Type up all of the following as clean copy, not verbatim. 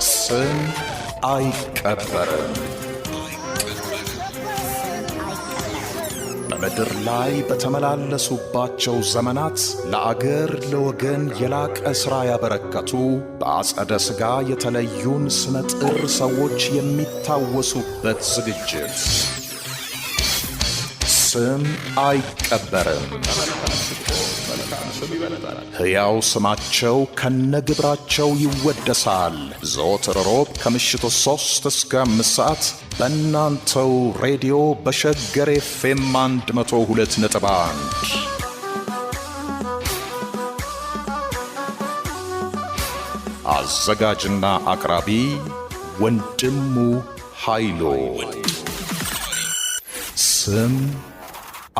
ስም አይቀበርም። በምድር ላይ በተመላለሱባቸው ዘመናት ለአገር ለወገን የላቀ ሥራ ያበረከቱ በአጸደ ሥጋ የተለዩን ስመጥር ሰዎች የሚታወሱበት ዝግጅት ስም አይቀበርም። ሕያው ስማቸው ከነግብራቸው ይወደሳል። ዘወትር ሮብ ከምሽቱ 3 እስከ 5 ሰዓት በእናንተው ሬዲዮ በሸገር ኤፍኤም 102.1 አዘጋጅና አቅራቢ ወንድሙ ኃይሉ። ስም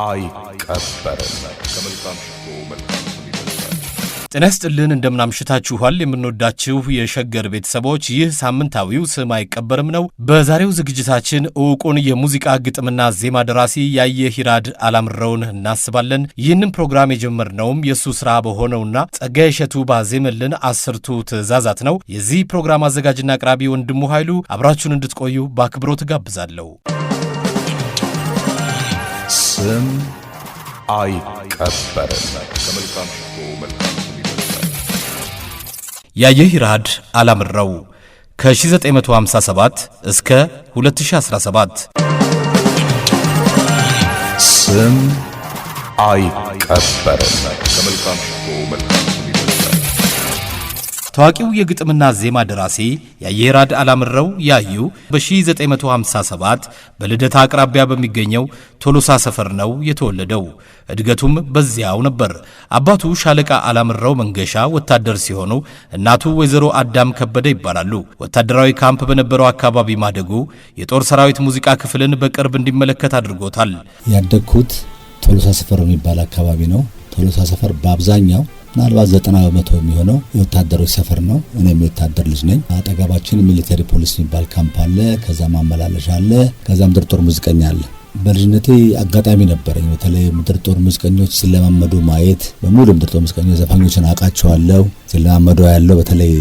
አይቀበርም። ጤና ይስጥልን፣ እንደምናምሽታችኋል የምንወዳችሁ የሸገር ቤተሰቦች። ይህ ሳምንታዊው ስም አይቀበርም ነው። በዛሬው ዝግጅታችን ዕውቁን የሙዚቃ ግጥምና ዜማ ደራሲ ያየሂራድ አላምረውን እናስባለን። ይህንን ፕሮግራም የጀመርነውም የእሱ ሥራ በሆነውና ጸጋዬ እሸቱ ባዜመልን 10ቱ ትእዛዛት ነው። የዚህ ፕሮግራም አዘጋጅና አቅራቢ ወንድሙ ኃይሉ፣ አብራችሁን እንድትቆዩ በአክብሮት ጋብዛለሁ። ስም አይቀበርም። ያየሂራድ አላምረው ከ1957 እስከ 2017። ስም አይቀበርም። ታዋቂው የግጥምና ዜማ ደራሲ ያየሂራድ አላምረው ያዩ በ1957 በልደታ አቅራቢያ በሚገኘው ቶሎሳ ሰፈር ነው የተወለደው። እድገቱም በዚያው ነበር። አባቱ ሻለቃ አላምረው መንገሻ ወታደር ሲሆኑ እናቱ ወይዘሮ አዳም ከበደ ይባላሉ። ወታደራዊ ካምፕ በነበረው አካባቢ ማደጉ የጦር ሰራዊት ሙዚቃ ክፍልን በቅርብ እንዲመለከት አድርጎታል። ያደግኩት ቶሎሳ ሰፈር የሚባል አካባቢ ነው። ቶሎሳ ሰፈር በአብዛኛው ምናልባት 90% የሚሆነው የወታደሮች ሰፈር ነው። እኔም የወታደር ልጅ ነኝ። አጠገባችን ሚሊተሪ ፖሊስ የሚባል ካምፕ አለ። ከዛ ማመላለሻ አለ። ከዛ ምድር ጦር ሙዚቀኛ አለ። በልጅነቴ አጋጣሚ ነበረኝ። በተለይ ምድር ጦር ሙዚቀኞች ሲለማመዱ ማየት። በሙሉ ምድር ጦር ሙዚቀኞች ዘፋኞችን አውቃቸዋለሁ። ሲለማመዱ ያለው በተለይ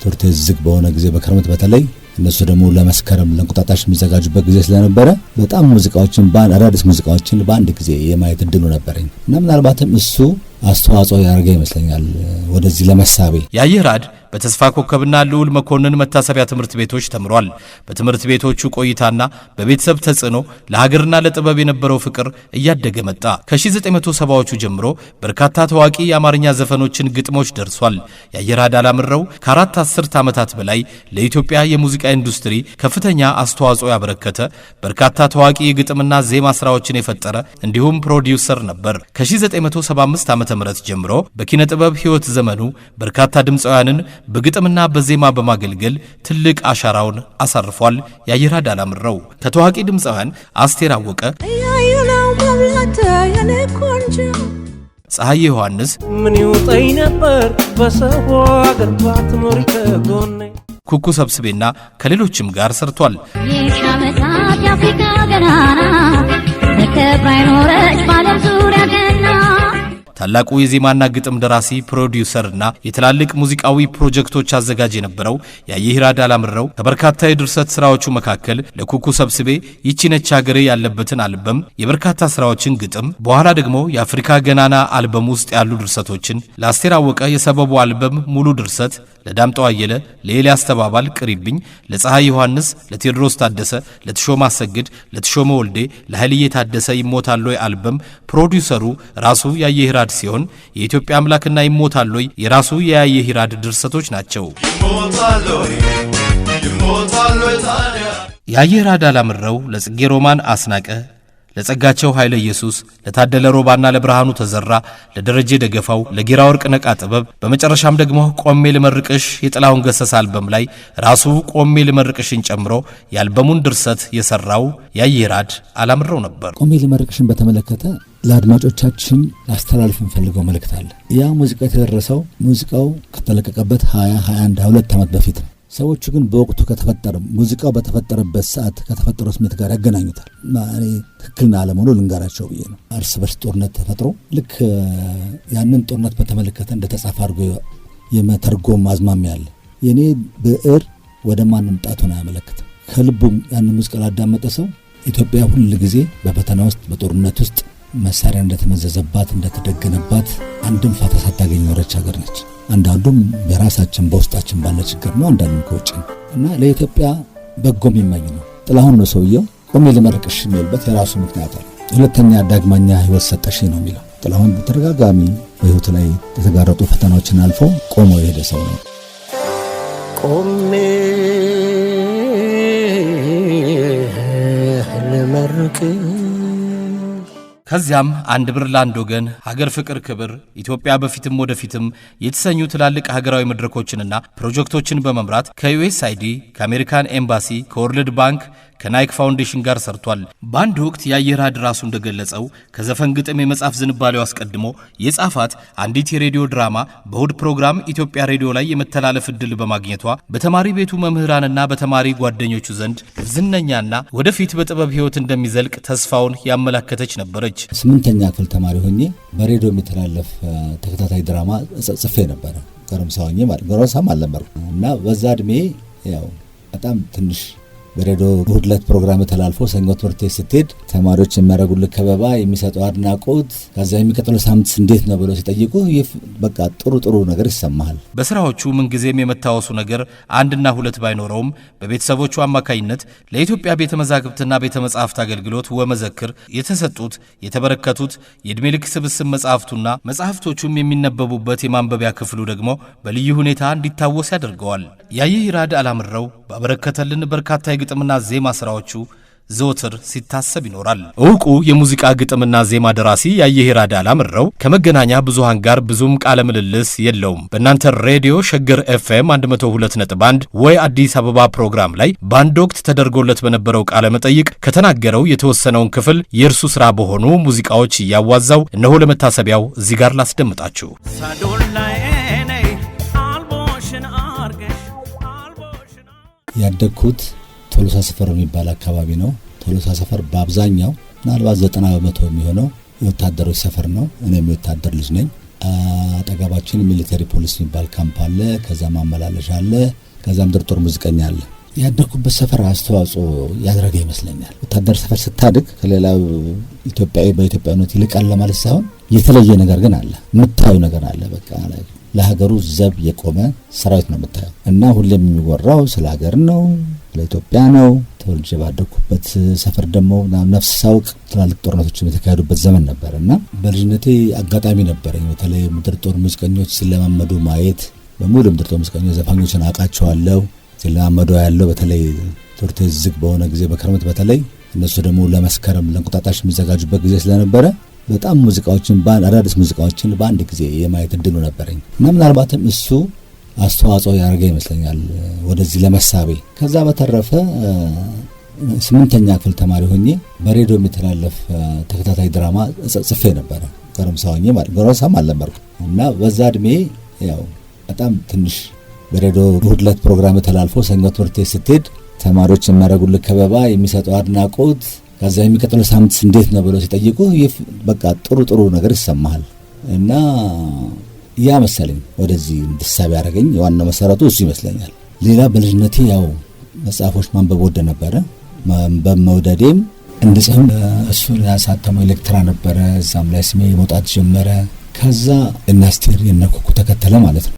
ትምህርት ዝግ በሆነ ጊዜ በክረምት በተለይ እነሱ ደግሞ ለመስከረም ለእንቁጣጣሽ የሚዘጋጁበት ጊዜ ስለነበረ በጣም ሙዚቃዎችን አዳዲስ ሙዚቃዎችን በአንድ ጊዜ የማየት እድሉ ነበረኝ እና ምናልባትም እሱ አስተዋጽኦ ያደረገ ይመስለኛል ወደዚህ ለመሳቤ። ያየሂራድ በተስፋ ኮከብና ልዑል መኮንን መታሰቢያ ትምህርት ቤቶች ተምሯል። በትምህርት ቤቶቹ ቆይታና በቤተሰብ ተጽዕኖ ለሀገርና ለጥበብ የነበረው ፍቅር እያደገ መጣ። ከ1970ዎቹ ጀምሮ በርካታ ታዋቂ የአማርኛ ዘፈኖችን ግጥሞች ደርሷል። ያየሂራድ አላምረው ከ4 አስርት ዓመታት በላይ ለኢትዮጵያ የሙዚቃ ኢንዱስትሪ ከፍተኛ አስተዋጽኦ ያበረከተ በርካታ ታዋቂ የግጥምና ዜማ ስራዎችን የፈጠረ እንዲሁም ፕሮዲውሰር ነበር። ከ1975 ዓ.ም ጀምሮ በኪነ ጥበብ ሕይወት ዘመኑ በርካታ ድምፃውያንን በግጥምና በዜማ በማገልገል ትልቅ አሻራውን አሳርፏል። ያየሂራድ አላምረው ከታዋቂ ድምፃውያን አስቴር አወቀ፣ ፀሐዬ ዮሐንስ፣ ምን ይውጠኝ ነበር በሰው አገር ባትኖሪ ከጎኔ፣ ኩኩ ሰብስቤና ከሌሎችም ጋር ሰርቷል። የሻመታት የአፍሪካ ገናና በከብራይ ኖረች ባለም ዙሪያ ገና። ታላቁ የዜማና ግጥም ደራሲ ፕሮዲውሰርና የትላልቅ ሙዚቃዊ ፕሮጀክቶች አዘጋጅ የነበረው ያየሂራድ አላምረው ከበርካታ የድርሰት ስራዎቹ መካከል ለኩኩ ሰብስቤ ይቺ ነች ሀገሬ ያለበትን አልበም፣ የበርካታ ስራዎችን ግጥም፣ በኋላ ደግሞ የአፍሪካ ገናና አልበም ውስጥ ያሉ ድርሰቶችን፣ ለአስቴር አወቀ የሰበቡ አልበም ሙሉ ድርሰት፣ ለዳምጠው አየለ፣ ለኤልያስ ተባባል ቅሪብኝ፣ ለፀሐይ ዮሐንስ፣ ለቴዎድሮስ ታደሰ፣ ለተሾመ አሰግድ፣ ለተሾመ ወልዴ፣ ለኃይልዬ ታደሰ ይሞታሎይ አልበም ፕሮዲውሰሩ ራሱ ያየሂራድ ሲሆን የኢትዮጵያ አምላክና ይሞታሎይ የራሱ የያየሂራድ ድርሰቶች ናቸው። ያየሂራድ አላምረው ለጽጌ ሮማን አስናቀ፣ ለጸጋቸው ኃይለ ኢየሱስ፣ ለታደለ ሮባና ለብርሃኑ ተዘራ፣ ለደረጀ ደገፋው፣ ለጌራ ወርቅ ነቃ ጥበብ፣ በመጨረሻም ደግሞ ቆሜ ልመርቅሽ የጥላሁን ገሰሰ አልበም ላይ ራሱ ቆሜ ልመርቅሽን ጨምሮ የአልበሙን ድርሰት የሰራው ያየሂራድ አላምረው ነበር። ቆሜ ልመርቅሽን በተመለከተ ለአድማጮቻችን ላስተላልፍ እንፈልገው መልእክት አለ። ያ ሙዚቃ የተደረሰው ሙዚቃው ከተለቀቀበት 22 ዓመት በፊት ነው። ሰዎቹ ግን በወቅቱ ከተፈጠረ ሙዚቃው በተፈጠረበት ሰዓት ከተፈጠረው ስሜት ጋር ያገናኙታል። እኔ ትክክልና አለመሆኑ ልንጋራቸው ብዬ ነው። እርስ በርስ ጦርነት ተፈጥሮ ልክ ያንን ጦርነት በተመለከተ እንደተጻፈ አድርጎ የመተርጎም አዝማሚያ አለ። የኔ ብዕር ወደ ማንም ጣቱን አያመለክትም። ከልቡም ያን ሙዚቃ ላዳመጠ ሰው ኢትዮጵያ ሁሉ ጊዜ በፈተና ውስጥ በጦርነት ውስጥ መሳሪያ እንደተመዘዘባት እንደተደገነባት አንድም ፋታ ሳታገኝ ወረች ሀገር ነች። አንዳንዱም በራሳችን በውስጣችን ባለ ችግር ነው፣ አንዳንዱም ከውጭ ነው እና ለኢትዮጵያ በጎም ይመኝ ነው። ጥላሁን ነው ሰውየው ቆሜ ልመርቅሽ የሚልበት የራሱ ምክንያት አለ። ሁለተኛ ዳግማኛ ህይወት ሰጠሽ ነው የሚለው። ጥላሁን በተደጋጋሚ በህይወቱ ላይ የተጋረጡ ፈተናዎችን አልፎ ቆሞ የሄደ ሰው ነው። ቆሜ ልመርቅሽ ከዚያም አንድ ብር ለአንድ ወገን፣ ሀገር ፍቅር ክብር፣ ኢትዮጵያ በፊትም ወደፊትም የተሰኙ ትላልቅ ሀገራዊ መድረኮችንና ፕሮጀክቶችን በመምራት ከዩኤስአይዲ፣ ከአሜሪካን ኤምባሲ፣ ከወርልድ ባንክ፣ ከናይክ ፋውንዴሽን ጋር ሰርቷል። በአንድ ወቅት የአየር ራድ ራሱ እንደገለጸው ከዘፈን ግጥም የመጻፍ ዝንባሌው አስቀድሞ የጻፋት አንዲት የሬዲዮ ድራማ በእሁድ ፕሮግራም ኢትዮጵያ ሬዲዮ ላይ የመተላለፍ ዕድል በማግኘቷ በተማሪ ቤቱ መምህራንና በተማሪ ጓደኞቹ ዘንድ ዝነኛና ወደፊት በጥበብ ሕይወት እንደሚዘልቅ ተስፋውን ያመላከተች ነበረች። 8ኛ ክፍል ተማሪ ሆኜ በሬዲዮ የሚተላለፍ ተከታታይ ድራማ ጽፌ ነበረ። ጎረምሳ ሆኜ ማለት ጎረምሳም አልነበርኩም እና በዛ እድሜ ያው በጣም ትንሽ በሬዲዮ እሁድ ዕለት ፕሮግራም ተላልፎ ሰኞ ትምህርት ቤት ስትሄድ ተማሪዎች የሚያደርጉልህ ከበባ፣ የሚሰጠው አድናቆት፣ ከዛ የሚቀጥለው ሳምንት እንዴት ነው ብለው ሲጠይቁ በቃ ጥሩ ነገር ይሰማሃል። በስራዎቹ ምንጊዜም የመታወሱ ነገር አንድና ሁለት ባይኖረውም በቤተሰቦቹ አማካኝነት ለኢትዮጵያ ቤተ መዛግብትና ቤተ መጻሕፍት አገልግሎት ወመዘክር የተሰጡት የተበረከቱት የዕድሜ ልክ ስብስብ መጻሕፍቱና መጻሕፍቶቹም የሚነበቡበት የማንበቢያ ክፍሉ ደግሞ በልዩ ሁኔታ እንዲታወስ ያደርገዋል። ያየህ ይራድ አላምረው ባበረከተልን በርካታ የግጥምና ዜማ ስራዎቹ ዘወትር ሲታሰብ ይኖራል። ዕውቁ የሙዚቃ ግጥምና ዜማ ደራሲ ያየህ ይራድ አላምረው ከመገናኛ ብዙሃን ጋር ብዙም ቃለ ምልልስ የለውም። በእናንተ ሬዲዮ ሸገር ኤፍኤም 102.1 ወይ አዲስ አበባ ፕሮግራም ላይ በአንድ ወቅት ተደርጎለት በነበረው ቃለ መጠይቅ ከተናገረው የተወሰነውን ክፍል የእርሱ ስራ በሆኑ ሙዚቃዎች እያዋዛው እነሆ ለመታሰቢያው እዚህ ጋር ላስደምጣችሁ። ያደግኩት ቶሎሳ ሰፈር የሚባል አካባቢ ነው። ቶሎሳ ሰፈር በአብዛኛው ምናልባት 90% የሚሆነው የወታደሮች ሰፈር ነው። እኔም የወታደር ልጅ ነኝ። አጠገባችን ሚሊተሪ ፖሊስ የሚባል ካምፕ አለ። ከዛ ማመላለሻ አለ። ከዛም ምድር ጦር ሙዚቀኛ አለ። ያደግኩበት ሰፈር አስተዋጽኦ ያደረገ ይመስለኛል። ወታደር ሰፈር ስታድግ ከሌላው ኢትዮጵያዊ በኢትዮጵያዊነት ይልቃል ለማለት ሳይሆን የተለየ ነገር ግን አለ። የምታዩ ነገር አለ። በቃ ለሀገሩ ዘብ የቆመ ሰራዊት ነው የምታየው እና ሁሌም የሚወራው ስለ ሀገር ነው፣ ለኢትዮጵያ ነው። ተወልጄ ባደኩበት ሰፈር ደግሞ ነፍስ ሳውቅ ትላልቅ ጦርነቶች የተካሄዱበት ዘመን ነበር እና በልጅነቴ አጋጣሚ ነበረኝ። በተለይ ምድር ጦር ሙዚቀኞች ሲለማመዱ ማየት። በሙሉ ምድር ጦር ሙዚቀኞች ዘፋኞችን አውቃቸዋለሁ። ሲለማመዱ ያለው በተለይ ትምህርት ዝግ በሆነ ጊዜ በክረምት በተለይ እነሱ ደግሞ ለመስከረም ለእንቁጣጣሽ የሚዘጋጁበት ጊዜ ስለነበረ በጣም ሙዚቃዎችን አዳዲስ ሙዚቃዎችን በአንድ ጊዜ የማየት እድሉ ነበረኝ እና ምናልባትም እሱ አስተዋጽኦ ያደረገ ይመስለኛል ወደዚህ ለመሳቤ። ከዛ በተረፈ 8ኛ ክፍል ተማሪ ሆኜ በሬዲዮ የሚተላለፍ ተከታታይ ድራማ ጽፌ ነበረ። ጎረምሳ ሆኜ ማለት ጎረምሳም አልነበርኩም እና በዛ እድሜ ያው በጣም ትንሽ በሬዲዮ እሁድ ዕለት ፕሮግራም ተላልፎ ሰኞ ትምህርት ቤት ስትሄድ ተማሪዎች የሚያደርጉልህ ከበባ፣ የሚሰጠው አድናቆት፣ ከዛ የሚቀጥለው ሳምንት እንዴት ነው ብለው ሲጠይቁ በቃ ጥሩ ነገር ይሰማሃል እና ያ መሰለኝ ወደዚህ እንድሳብ ያደረገኝ ዋናው መሰረቱ እሱ ይመስለኛል። ሌላ በልጅነቴ ያው መጽሐፎች ማንበብ ወደ ነበረ። ማንበብ መውደዴም እንድጽፍም እሱን ያሳተመው ኤሌክትራ ነበረ። እዛም ላይ ስሜ መውጣት ጀመረ። ከዛ እናስቴር የነኩኩ ተከተለ ማለት ነው።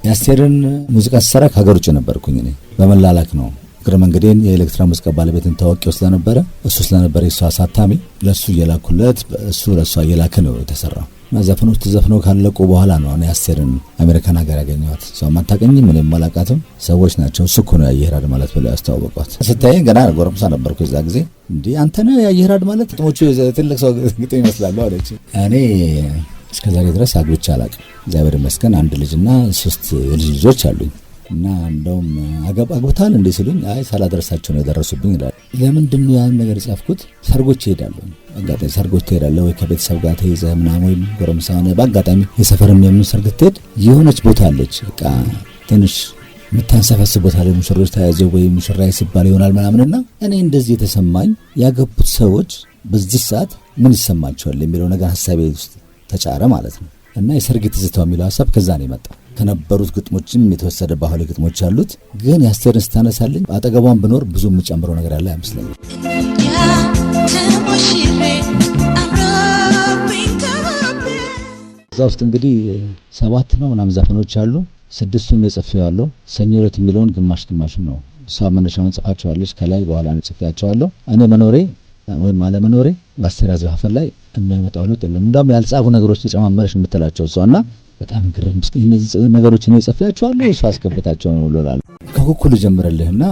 ያስቴርን ሙዚቃ ስሰራ ከሀገር ውጭ ነበርኩኝ። እኔ በመላላክ ነው እግረ መንገዴን የኤሌክትራ ሙዚቃ ባለቤትን ታወቂው ስለነበረ እሱ ስለነበረ የሷ አሳታሚ ለሱ እየላኩለት እሱ ለሷ እየላከ ነው የተሰራው። ዘፈኖች ተዘፍነው ካለቁ በኋላ ነው እኔ ያስቴርን አሜሪካን ሀገር ያገኘኋት። ሰው ማታቀኝም ምንም ማላቃትም ሰዎች ናቸው እሱ እኮ ነው ያየህ ይራድ ማለት ብለው ያስተዋወቋት። ስታየኝ ገና ጎረምሳ ነበርኩ እዛ ጊዜ። እንዴ አንተ ነህ ያየህ ይራድ ማለት ጥሞቹ ትልቅ ሰው ግጥም ይመስላል አለች። እኔ እስከዛሬ ድረስ አግብቼ አላቅም። እግዚአብሔር ይመስገን አንድ ልጅና 3 የልጅ ልጆች አሉኝ። እና እንደውም አግብታል እንዴ ሲሉኝ አይ ሳላደረሳቸው ነው የደረሱብኝ ይላል። ለምንድን ነው ያን ነገር የጻፍኩት? ሰርጎች ይሄዳለሁ፣ አጋጣሚ ሰርጎች ትሄዳለህ ወይ ከቤተሰብ ጋር ተይዘህ ምናምን ወይ ጎረምሳ ሆነህ በአጋጣሚ የሰፈርም የምን ሰርግ ትሄድ የሆነች ቦታ አለች በቃ ትንሽ የምታንሰፈስብ ቦታ ላይ ሙሽሮች ተያዘው ወይ ሙሽራይ ሲባል ይሆናል ምናምንና እኔ እንደዚህ የተሰማኝ ያገቡት ሰዎች በዚህ ሰዓት ምን ይሰማቸዋል የሚለው ነገር ሐሳቤ ውስጥ ተጫረ ማለት ነው። እና የሰርግ ትዝታው የሚለው ሐሳብ ከዛ ነው የመጣው። ከነበሩት ግጥሞችም የተወሰደ ባህላዊ ግጥሞች አሉት። ግን የአስቴርን ስታነሳልኝ አጠገቧን ብኖር ብዙ የምጨምረው ነገር ያለ አይመስለኝም። እዛ ውስጥ እንግዲህ 7 ነው ምናምን ዘፈኖች አሉ። 6ቱን የጽፌዋለሁ። ሰኞ ዕለት የሚለውን ግማሽ ነው እሷ መነሻውን ጽፋቸዋለች። ከላይ በኋላ ነው ጽፌያቸዋለሁ። እኔ መኖሬ ወይም አለመኖሬ በአስቴር ዘፈን ላይ የሚያመጣው ለውጥ የለም። እንደውም ያልጻፉ ነገሮች ተጨማመረሽ የምትላቸው እሷና በጣም ግርም እነዚህ ነገሮች ነው ጽፌያቸዋለሁ። እሷ አስከፍታቸው ነው ብሎላል። ከኩኩል ጀምረልህና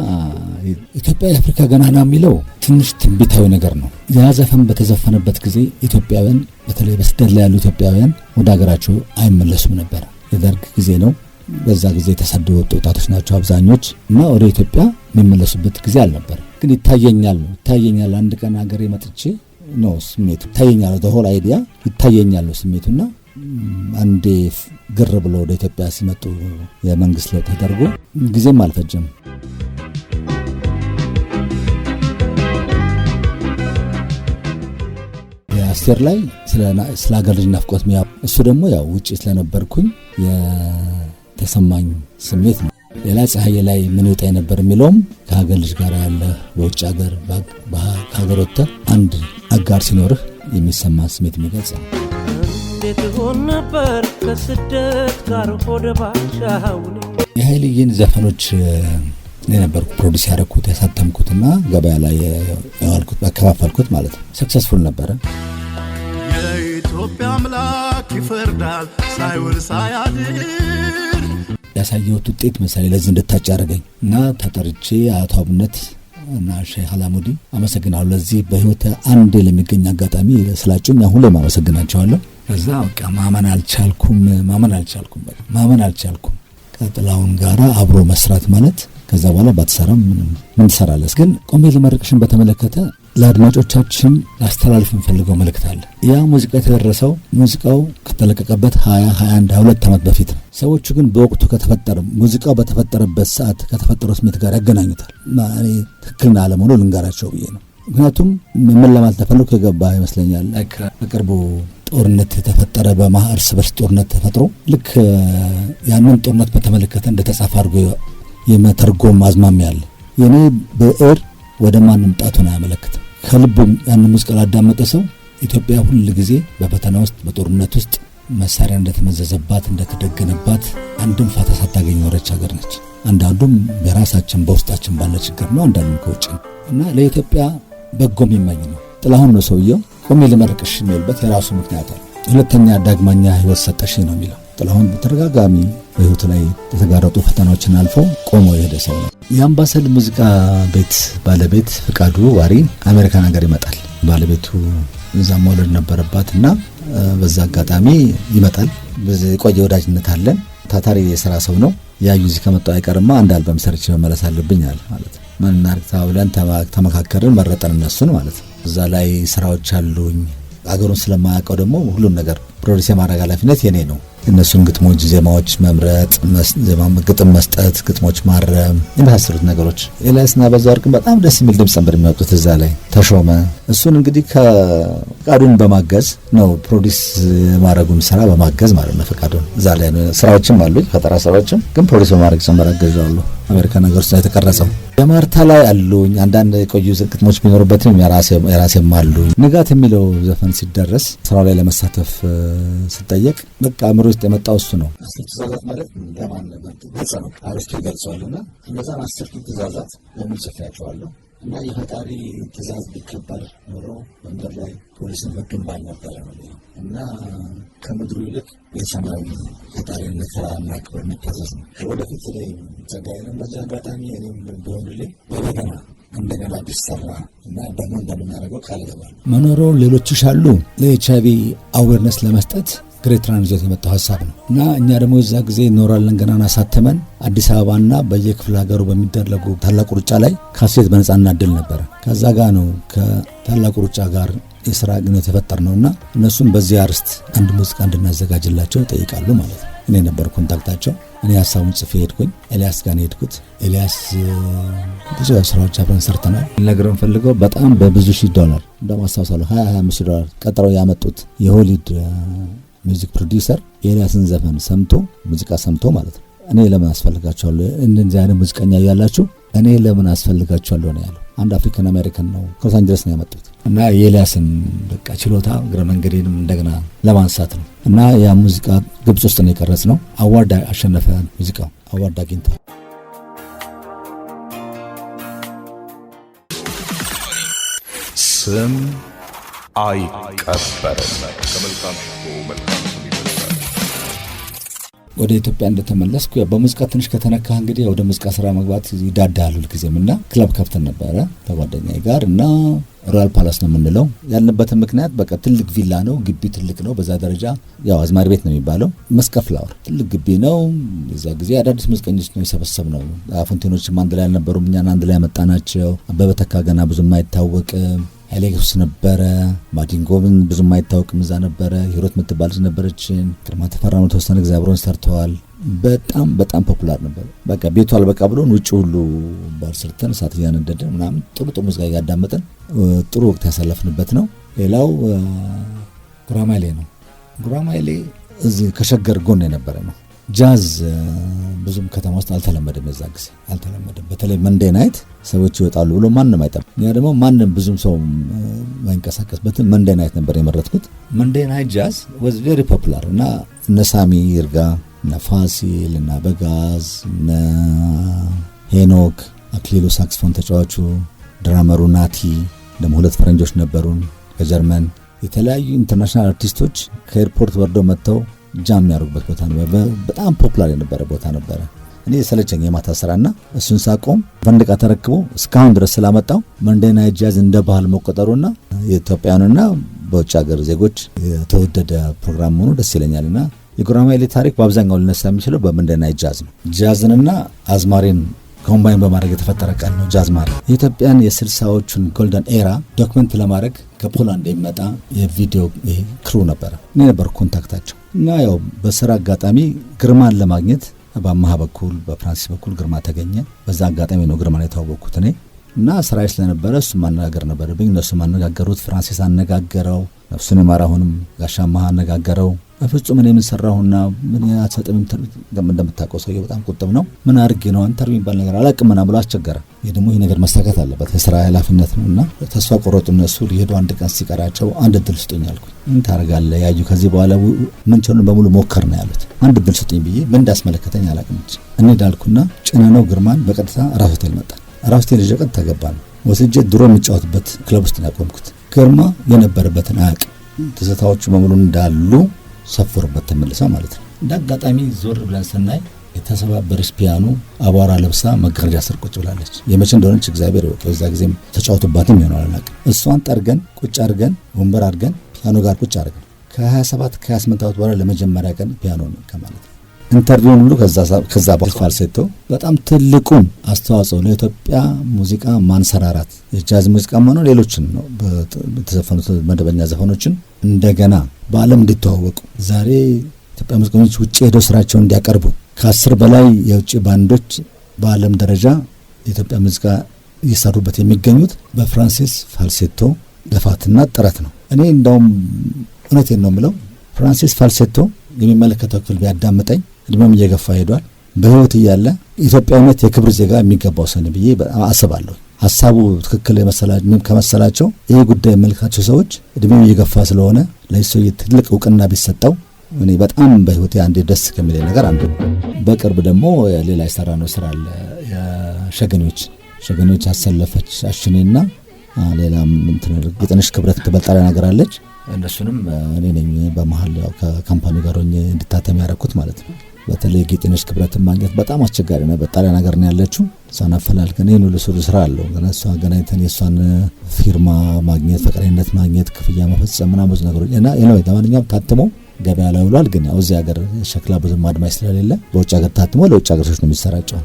ኢትዮጵያ የአፍሪካ ገናና የሚለው ትንሽ ትንቢታዊ ነገር ነው። ያ ዘፈን በተዘፈነበት ጊዜ ኢትዮጵያውያን በተለይ በስደት ላይ ያሉ ኢትዮጵያውያን ወደ ሀገራቸው አይመለሱም ነበር። የደርግ ጊዜ ነው። በዛ ጊዜ የተሰደዱ ወጣቶች ናቸው አብዛኞች እና ወደ ኢትዮጵያ የሚመለሱበት ጊዜ አልነበር። ግን ይታየኛል አንድ ቀን ሀገሬ መጥቼ ነው ስሜቱ ይታየኛል። the whole idea ይታየኛል ስሜቱና አንዴ ግር ብሎ ወደ ኢትዮጵያ ሲመጡ የመንግስት ለውጥ ተደርጎ ጊዜም አልፈጀም። የአስቴር ላይ ስለ ሀገር ልጅ ናፍቆት እሱ ደግሞ ያው ውጪ ስለነበርኩኝ የተሰማኝ ስሜት ነው። ሌላ ፀሐይ ላይ ምን ወጣ ነበር የሚለውም ከሀገር ልጅ ጋር ያለ በውጭ ሀገር ከሀገር ወጥተህ አንድ አጋር ሲኖርህ የሚሰማ ስሜት የሚገልጽ ነው። እንዴት ሆነ ነበር ከስደት ጋር ሆደ ባሻውን የኃይልዬን ዘፈኖች ነበርኩ ፕሮዲዩስ ያደረኩት ያሳተምኩትና ገበያ ላይ ያዋልኩት አከፋፈልኩት ማለት ነው። ሰክሰስፉል ነበረ። የኢትዮጵያ አምላክ ይፈርዳል ሳይውል ሳያድር ያሳየሁት ውጤት መሰለኝ ለዚህ እንድታጭ ያደረገኝ እና ተጠርቼ አቶ አብነት እና ሼህ አላሙዲ አመሰግናለሁ። ለዚህ በህይወት አንዴ ለሚገኝ አጋጣሚ ስላጩኝ አሁን ላይ ማመሰግናቸዋለሁ። ከዛ በቃ ማመን አልቻልኩም ከጥላሁን ጋራ አብሮ መስራት ማለት ከዛ በኋላ ባትሰራም ምን ትሰራለህ? ግን ቆሜ ልመርቅሽን በተመለከተ ለአድማጮቻችን ላስተላልፍ እንፈልገው መልእክት አለ። ያ ሙዚቃ የተደረሰው ሙዚቃው ከተለቀቀበት 22 ዓመት በፊት ነው። ሰዎቹ ግን በወቅቱ ሙዚቃው በተፈጠረበት ሰዓት ከተፈጠረው ስሜት ጋር ያገናኙታል። እኔ ትክክልና አለመሆኑ ልንገራቸው ብዬ ነው። ምክንያቱም ምን ለማለት ተፈልጎ የገባ ይመስለኛል። በቅርቡ ጦርነት የተፈጠረ እርስ በርስ ጦርነት ተፈጥሮ ልክ ያንን ጦርነት በተመለከተ እንደተጻፈ አድርጎ የመተርጎም አዝማሚያ አለ። የኔ ብዕር ወደ ማንም ጣቱን አያመለክትም። ከልብ ያንን ሙዚቃ ላዳመጠ ሰው ኢትዮጵያ ሁሉ ጊዜ በፈተና ውስጥ በጦርነት ውስጥ መሳሪያ እንደተመዘዘባት እንደተደገነባት አንድም ፋታ ሳታገኝ ኖረች ሀገር ነች። አንዳንዱም በራሳችን በውስጣችን ባለ ችግር ነው፣ አንዳንዱም ከውጭ ነው እና ለኢትዮጵያ በጎም ይመኝ ነው። ጥላሁን ነው ሰውየው። ቆሜ ልመርቅሽ የሚልበት የራሱ ምክንያት አለ። ሁለተኛ ዳግማኛ ህይወት ሰጠሽ ነው የሚለው። ጥላሁን በተደጋጋሚ በህይወቱ ላይ የተጋረጡ ፈተናዎችን አልፎ ቆሞ የሄደ ሰው ነው። የአምባሰል ሙዚቃ ቤት ባለቤት ፍቃዱ ዋሪ አሜሪካን ሀገር ይመጣል። ባለቤቱ እዛ መውለድ ነበረባትና በዛ አጋጣሚ ይመጣል። የቆየ ወዳጅነት አለን። ታታሪ የሥራ ሰው ነው። ያዩ እዚህ ከመጣው አይቀርማ አንድ አልበም ሰርቼ መመለስ አለብኝ አለ ማለት ነው። ምን እናድርግ ተባብለን ተመካከርን፣ መረጠን እነሱን ማለት ነው። እዛ ላይ ስራዎች አሉኝ። አገሩን ስለማያውቀው ደግሞ ሁሉም ነገር ፕሮዲዩስ የማድረግ ኃላፊነት የኔ ነው። እነሱን ግጥሞች፣ ዜማዎች መምረጥ፣ ግጥም መስጠት፣ ግጥሞች ማረም የመሳሰሉት ነገሮች። ኤልያስና በዛወርቅ በጣም ደስ የሚል ድምጽ ነበር የሚያወጡት እዛ ላይ ተሾመ። እሱን እንግዲህ ከፍቃዱን በማገዝ ነው ፕሮዲዩስ የማድረጉን ስራ በማገዝ ማለት ነው። ፍቃዱን እዛ ላይ ነው። ስራዎችም አሉኝ ፈጠራ ስራዎችም፣ ግን ፕሮዲዩስ በማድረግ ጨምራ አገዣለሁ። አሜሪካ ነገር ውስጥ የተቀረጸው የማርታ ላይ አሉኝ። አንዳንድ የቆዩ ግጥሞች ቢኖርበትም የራሴም አሉኝ። ንጋት የሚለው ዘፈን ሲደረስ ስራው ላይ ለመሳተፍ ስጠየቅ በቃ አእምሮ ውስጥ የመጣው እሱ ነው። ትእዛዛት ማለት ለማን ነበር? ግልጽ ነው። አርስቱ ገልጿልና እነዛን 10 ትእዛዛት ለምን ጽፌያቸዋለሁ እና የፈጣሪ ትእዛዝ ቢከበር ኖሮ መንገድ ላይ ፖሊስን ህግም ባልነበረ ነው እና ከምድሩ ይልቅ የሰማዩ ፈጣሪን ልክራና ክብር የሚታዘዝ ነው። ወደፊት ላይ ጸጋዬንም በዚህ አጋጣሚ እኔም ቢሆንልኝ በበገና እንደገና ቢሰራ እና ደግሞ እንደምናደርገው ቃል ገባለሁ። መኖረው ሌሎች ይሻሉ ለኤችአይቪ አዌርነስ ለመስጠት ግሬት ትራንዚት የመጣው ሀሳብ ነው እና እኛ ደግሞ እዛ ጊዜ ኖራለን ገና አሳተመን አዲስ አበባና በየክፍለ ሀገሩ በሚደረጉ ታላቁ ሩጫ ላይ ካሴት በነጻ እናድል ነበር። ከዛ ጋር ነው ከታላቁ ሩጫ ጋር የሥራ ግንኙነት የፈጠር ነውና እነሱም በዚህ አርስት አንድ ሙዚቃ እንድናዘጋጅላቸው ጠይቃሉ ማለት ነው። እኔ ነበር ኮንታክታቸው። እኔ ሀሳቡን ጽፌ ሄድኩኝ። ኤልያስ ጋር ሄድኩት። ኤልያስ ብዙ ስራዎች አብረን ሰርተናል። ልነግረው ፈልገው በጣም በብዙ $1000 እንደማስታውሳለሁ $25 ቀጥረው ያመጡት የሆሊውድ ሚውዚክ ፕሮዲዩሰር የኤልያስን ዘፈን ሰምቶ ሙዚቃ ሰምቶ ማለት ነው እኔ ለምን አስፈልጋቸዋለሁ እንደዚህ አይነት ሙዚቀኛ ያያላችሁ እኔ ለምን አስፈልጋቸዋለሁ ነው ያለው። አንድ አፍሪካን አሜሪካን ነው ከሎስ አንጀለስ ነው ያመጡት እና የኤልያስን በቃ ችሎታ እግረ መንገዴንም እንደገና ለማንሳት ነው እና ያ ሙዚቃ ግብጽ ውስጥ ነው የቀረጽ ነው። አዋርድ አሸነፈ። ሙዚቃው አዋርድ አግኝቷል። ስም አይቀበርም። ከመልካም ሽቶ መልካም ስም ይበልጣል። ወደ ኢትዮጵያ እንደተመለስኩ በሙዚቃ ትንሽ ከተነካ እንግዲህ ወደ ሙዚቃ ስራ መግባት ይዳዳሉ ለጊዜምና ክለብ ከፍተን ነበረ ከጓደኛዬ ጋር እና ሮያል ፓላስ ነው የምንለው። ያልንበትን ምክንያት በቃ ትልቅ ቪላ ነው፣ ግቢ ትልቅ ነው። በዛ ደረጃ ያው አዝማሪ ቤት ነው የሚባለው። መስከፍላወር ትልቅ ግቢ ነው። በዛ ጊዜ አዳዲስ ሙዚቀኞች ነው የሰበሰብነው። አፎንቴኖችም አንድ ላይ አልነበሩም፣ እኛን አንድ ላይ ያመጣናቸው። አበበ ተካ ገና ብዙም አይታወቅም። አሌክስ ነበረ፣ ማዲንጎብን ብዙም አይታወቅም እዛ ነበረ። ሂሮት የምትባል ልጅ ነበረችን። ግርማ ተፈራሙ ተወሰነ ጊዜ አብረውን ሰርተዋል። በጣም በጣም ፖፑላር ነበር። በቃ ቤቱ አልበቃ ብሎን ውጭ ሁሉ ባር ሰርተን እሳት እያነደድን ምናምን ጥሩ ጥሩ ሙዚቃ እያዳመጥን ጥሩ ወቅት ያሳለፍንበት ነው። ሌላው ጉራማይሌ ነው። ጉራማይሌ እዚህ ከሸገር ጎን የነበረ ነው። ጃዝ ብዙም ከተማ ውስጥ አልተለመደም፣ የዛ ጊዜ አልተለመደም። በተለይ መንዴ ናይት ሰዎች ይወጣሉ ብሎ ማንም አይጠብቅም። ያ ደግሞ ማንም ብዙም ሰው ማይንቀሳቀስበት መንዴ ናይት ነበር የመረጥኩት። መንዴ ናይት ጃዝ was very popular እና እነ ሳሚ ይርጋ እና ፋሲል እና በጋዝ እና ሄኖክ አክሊሉ ሳክስፎን ተጫዋቹ፣ ድራመሩ ናቲ፣ ደግሞ ሁለት ፈረንጆች ነበሩን ከጀርመን። የተለያዩ ኢንተርናሽናል አርቲስቶች ከኤርፖርት ወርደው መጥተው ጃም ያደርጉበት ቦታ ነበር። በጣም ፖፑላር የነበረ ቦታ ነበረ። እኔ ሰለቸኝ የማታ ስራና እሱን ሳቆም ፈንድቃ ተረክቦ እስካሁን ድረስ ስላመጣው መንዴ ናይት ጃዝ እንደ ባህል መቆጠሩና የኢትዮጵያውያንና በውጭ ሀገር ዜጎች የተወደደ ፕሮግራም ሆኖ ደስ ይለኛልና የጉራማይሌ ታሪክ በአብዛኛው ሊነሳ የሚችለው በመንዴ ናይት ጃዝ ነው። ጃዝንና አዝማሪን ኮምባይን በማድረግ የተፈጠረ ቃል ነው ጃዝ ማለት። የኢትዮጵያን የ60ዎቹን ጎልደን ኤራ ዶክመንት ለማድረግ ከፖላንድ የሚመጣ የቪዲዮ ክሩ ነበረ። እኔ ነበር ኮንታክታቸው እና ያው በስራ አጋጣሚ ግርማን ለማግኘት በአማሃ በኩል በፍራንሲስ በኩል ግርማ ተገኘ። በዛ አጋጣሚ ነው ግርማን የተዋወቅኩት እኔ እና ስራዬ ስለነበረ እሱ ማነጋገር ነበረብኝ። እነሱ ማነጋገሩት፣ ፍራንሲስ አነጋገረው፣ ነፍሱን ይማራውንም ጋሻ አማሃ አነጋገረው። በፍጹም እኔ ምን ሰራሁና ምን ያሰጠም እንደምታውቀው ሰውዬው በጣም ቁጥብ ነው። ምን አድርጌ ነው አንተር የሚባል ነገር አላቅም ምናምን ብሎ አስቸገረ። ይሄ ደግሞ ይሄ ነገር መስተካከል አለበት የስራ ኃላፊነት ነውና ተስፋ ቆረጡ። እነሱ ሊሄዱ አንድ ቀን ሲቀራቸው አንድ እድል ስጡኝ አልኩኝ። ምን ታረጋለህ ያዩ ከዚህ በኋላ ምንቸውን በሙሉ ሞከር ነው ያሉት። አንድ እድል ስጡኝ ብዬ ምን እንዳስመለከተኝ አላቅም። እኔ ዳልኩና ጭነነው ግርማን በቀጥታ ራስ ሆቴል መጣ። ራስ ሆቴል ይጀቀጥ ተገባን። ወስጄ ድሮ የሚጫወትበት ክለብ ውስጥ ነው ያቆምኩት። ግርማ የነበረበትን አያውቅም። ትዝታዎቹ በሙሉ እንዳሉ ሰፈሩበት ተመልሰው ማለት ነው። እንዳጋጣሚ ዞር ብለን ስናይ የተሰባበረች ፒያኖ አቧራ ለብሳ መጋረጃ ስር ቁጭ ብላለች። የመቼ እንደሆነች እግዚአብሔር ይወቀው። እዛ ጊዜም ተጫውቱባትም ይሆናል አላውቅም። እሷን ጠርገን ቁጭ አድርገን ወንበር አድርገን ፒያኖ ጋር ቁጭ አድርገን ከ27 ከ28 ዓመት በኋላ ለመጀመሪያ ቀን ፒያኖ ነው ከማለት ነው። ኢንተርቪውን ሁሉ ከዛ ፋልሴቶ በጣም ትልቁን አስተዋጽኦ ለኢትዮጵያ ሙዚቃ ማንሰራራት የጃዝ ሙዚቃ ሆኖ ሌሎችን ነው በተዘፈኑት መደበኛ ዘፈኖችን እንደገና በዓለም እንዲተዋወቁ ዛሬ ኢትዮጵያ ሙዚቀኞች ውጪ ሄደው ስራቸውን እንዲያቀርቡ ከ10 በላይ የውጪ ባንዶች በዓለም ደረጃ የኢትዮጵያ ሙዚቃ እየሰሩበት የሚገኙት በፍራንሲስ ፋልሴቶ ልፋትና ጥረት ነው። እኔ እንደውም እውነቴን ነው የምለው ፍራንሲስ ፋልሴቶ የሚመለከተው ክፍል ቢያዳምጠኝ እድሜም እየገፋ ሄዷል። በህይወት እያለ ኢትዮጵያዊነት የክብር ዜጋ የሚገባው ሰው ነው ብዬ አስባለሁ። ሐሳቡ ትክክል ከመሰላቸው ይሄ ጉዳይ መልካቸው ሰዎች እድሜው እየገፋ ስለሆነ ለሰው ትልቅ እውቅና ቢሰጠው እኔ በጣም በህይወቴ አንዴ ደስ ከሚለኝ ነገር አንዱ። በቅርብ ደግሞ ሌላ የሰራነው ስራ አለ። ሸገኞች አሰለፈች አሽኔና ሌላም ግጥንሽ ክብረት ትበልጣለ ነገር አለች። እነሱንም እኔ ነኝ በመሃል ያው ከካምፓኒ ጋር ሆኜ እንድታተም ያደረኩት ማለት ነው። በተለይ ጌጤነሽ ክብረትን ማግኘት በጣም አስቸጋሪ ነው። በጣሊያን ሀገር ነው ያለችው። እሷን አፈላልገን ይሄን ሁሉ ስራ አለው። ግን እሷ ገናይተን የእሷን ፊርማ ማግኘት፣ ፈቃደኝነት ማግኘት፣ ክፍያ መፈጸም ምናምን ብዙ ነገሮች እና ለማንኛውም ታትሞ ገበያ ላይ ውሏል። ግን ያው እዚህ ሀገር ሸክላ ብዙም አድማጭ ስለሌለ በውጭ ሀገር ታትሞ ለውጭ ሀገር ሰዎች ነው የሚሰራጨው።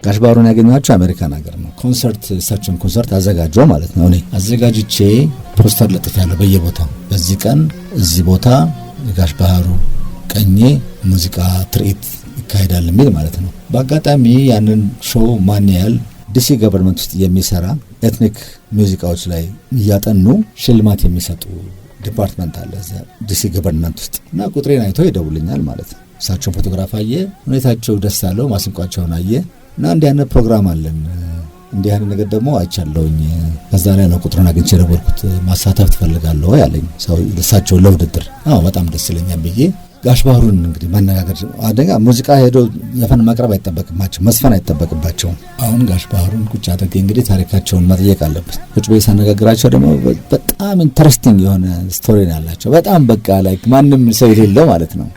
ጋሽ ባህሩን ያገኘኋቸው አሜሪካን ሀገር ነው። እሳቸውን ኮንሰርት አዘጋጀው ማለት ነው። እኔ አዘጋጅቼ ፖስተር ለጥፌያለሁ በየቦታው። በዚህ ቀን እዚህ ቦታ ጋሽ ባህሩ ቀኜ ሙዚቃ ትርኢት ይካሄዳል የሚል ማለት ነው። በአጋጣሚ ያንን ሾው ማን ያህል ዲሲ ገቨርንመንት ውስጥ የሚሰራ ኤትኒክ ሙዚቃዎች ላይ እያጠኑ ሽልማት የሚሰጡ ዲፓርትመንት አለ እዛ ዲሲ ገቨርንመንት ውስጥ እና ቁጥሬን አይቶ ይደውልኛል ማለት ነው። እሳቸውን ፎቶግራፍ አየ፣ ሁኔታቸው ደስ ያለው ማሲንቋቸውን አየ እና እንዲህ አይነት ፕሮግራም አለን እንዲህ አይነት ነገር ደግሞ አይቻለውኝ። ከዛ ላይ ነው ቁጥሩን አግኝቼ ደወልኩት። ማሳተፍ ትፈልጋለህ ያለኝ ሰው እሳቸው ለውድድር በጣም ደስ ይለኛል ብዬ ጋሽ ባህሩን እንግዲህ ማነጋገር አደጋ ሙዚቃ ሄዶ ዘፈን ማቅረብ አይጠበቅባቸው መስፈን አይጠበቅባቸው። አሁን ጋሽ ባህሩን ቁጭ አድርጌ እንግዲህ ታሪካቸውን መጠየቅ አለበት። ቁጭ በይ ሳነጋግራቸው ደግሞ በጣም ኢንተረስቲንግ የሆነ ስቶሪ ነው ያላቸው። በጣም በቃ ላይክ ማንም ሰው የሌለው ማለት ነው።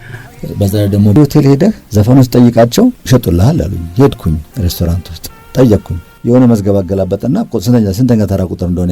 በዛ ደግሞ ሆቴል ሄደህ ዘፈኖች ጠይቃቸው ይሸጡልሃል አሉኝ። ሄድኩኝ ሬስቶራንት ውስጥ ጠየቅኩኝ። የሆነ መዝገብ አገላበጠና ስንተኛ ተራ ቁጥር እንደሆነ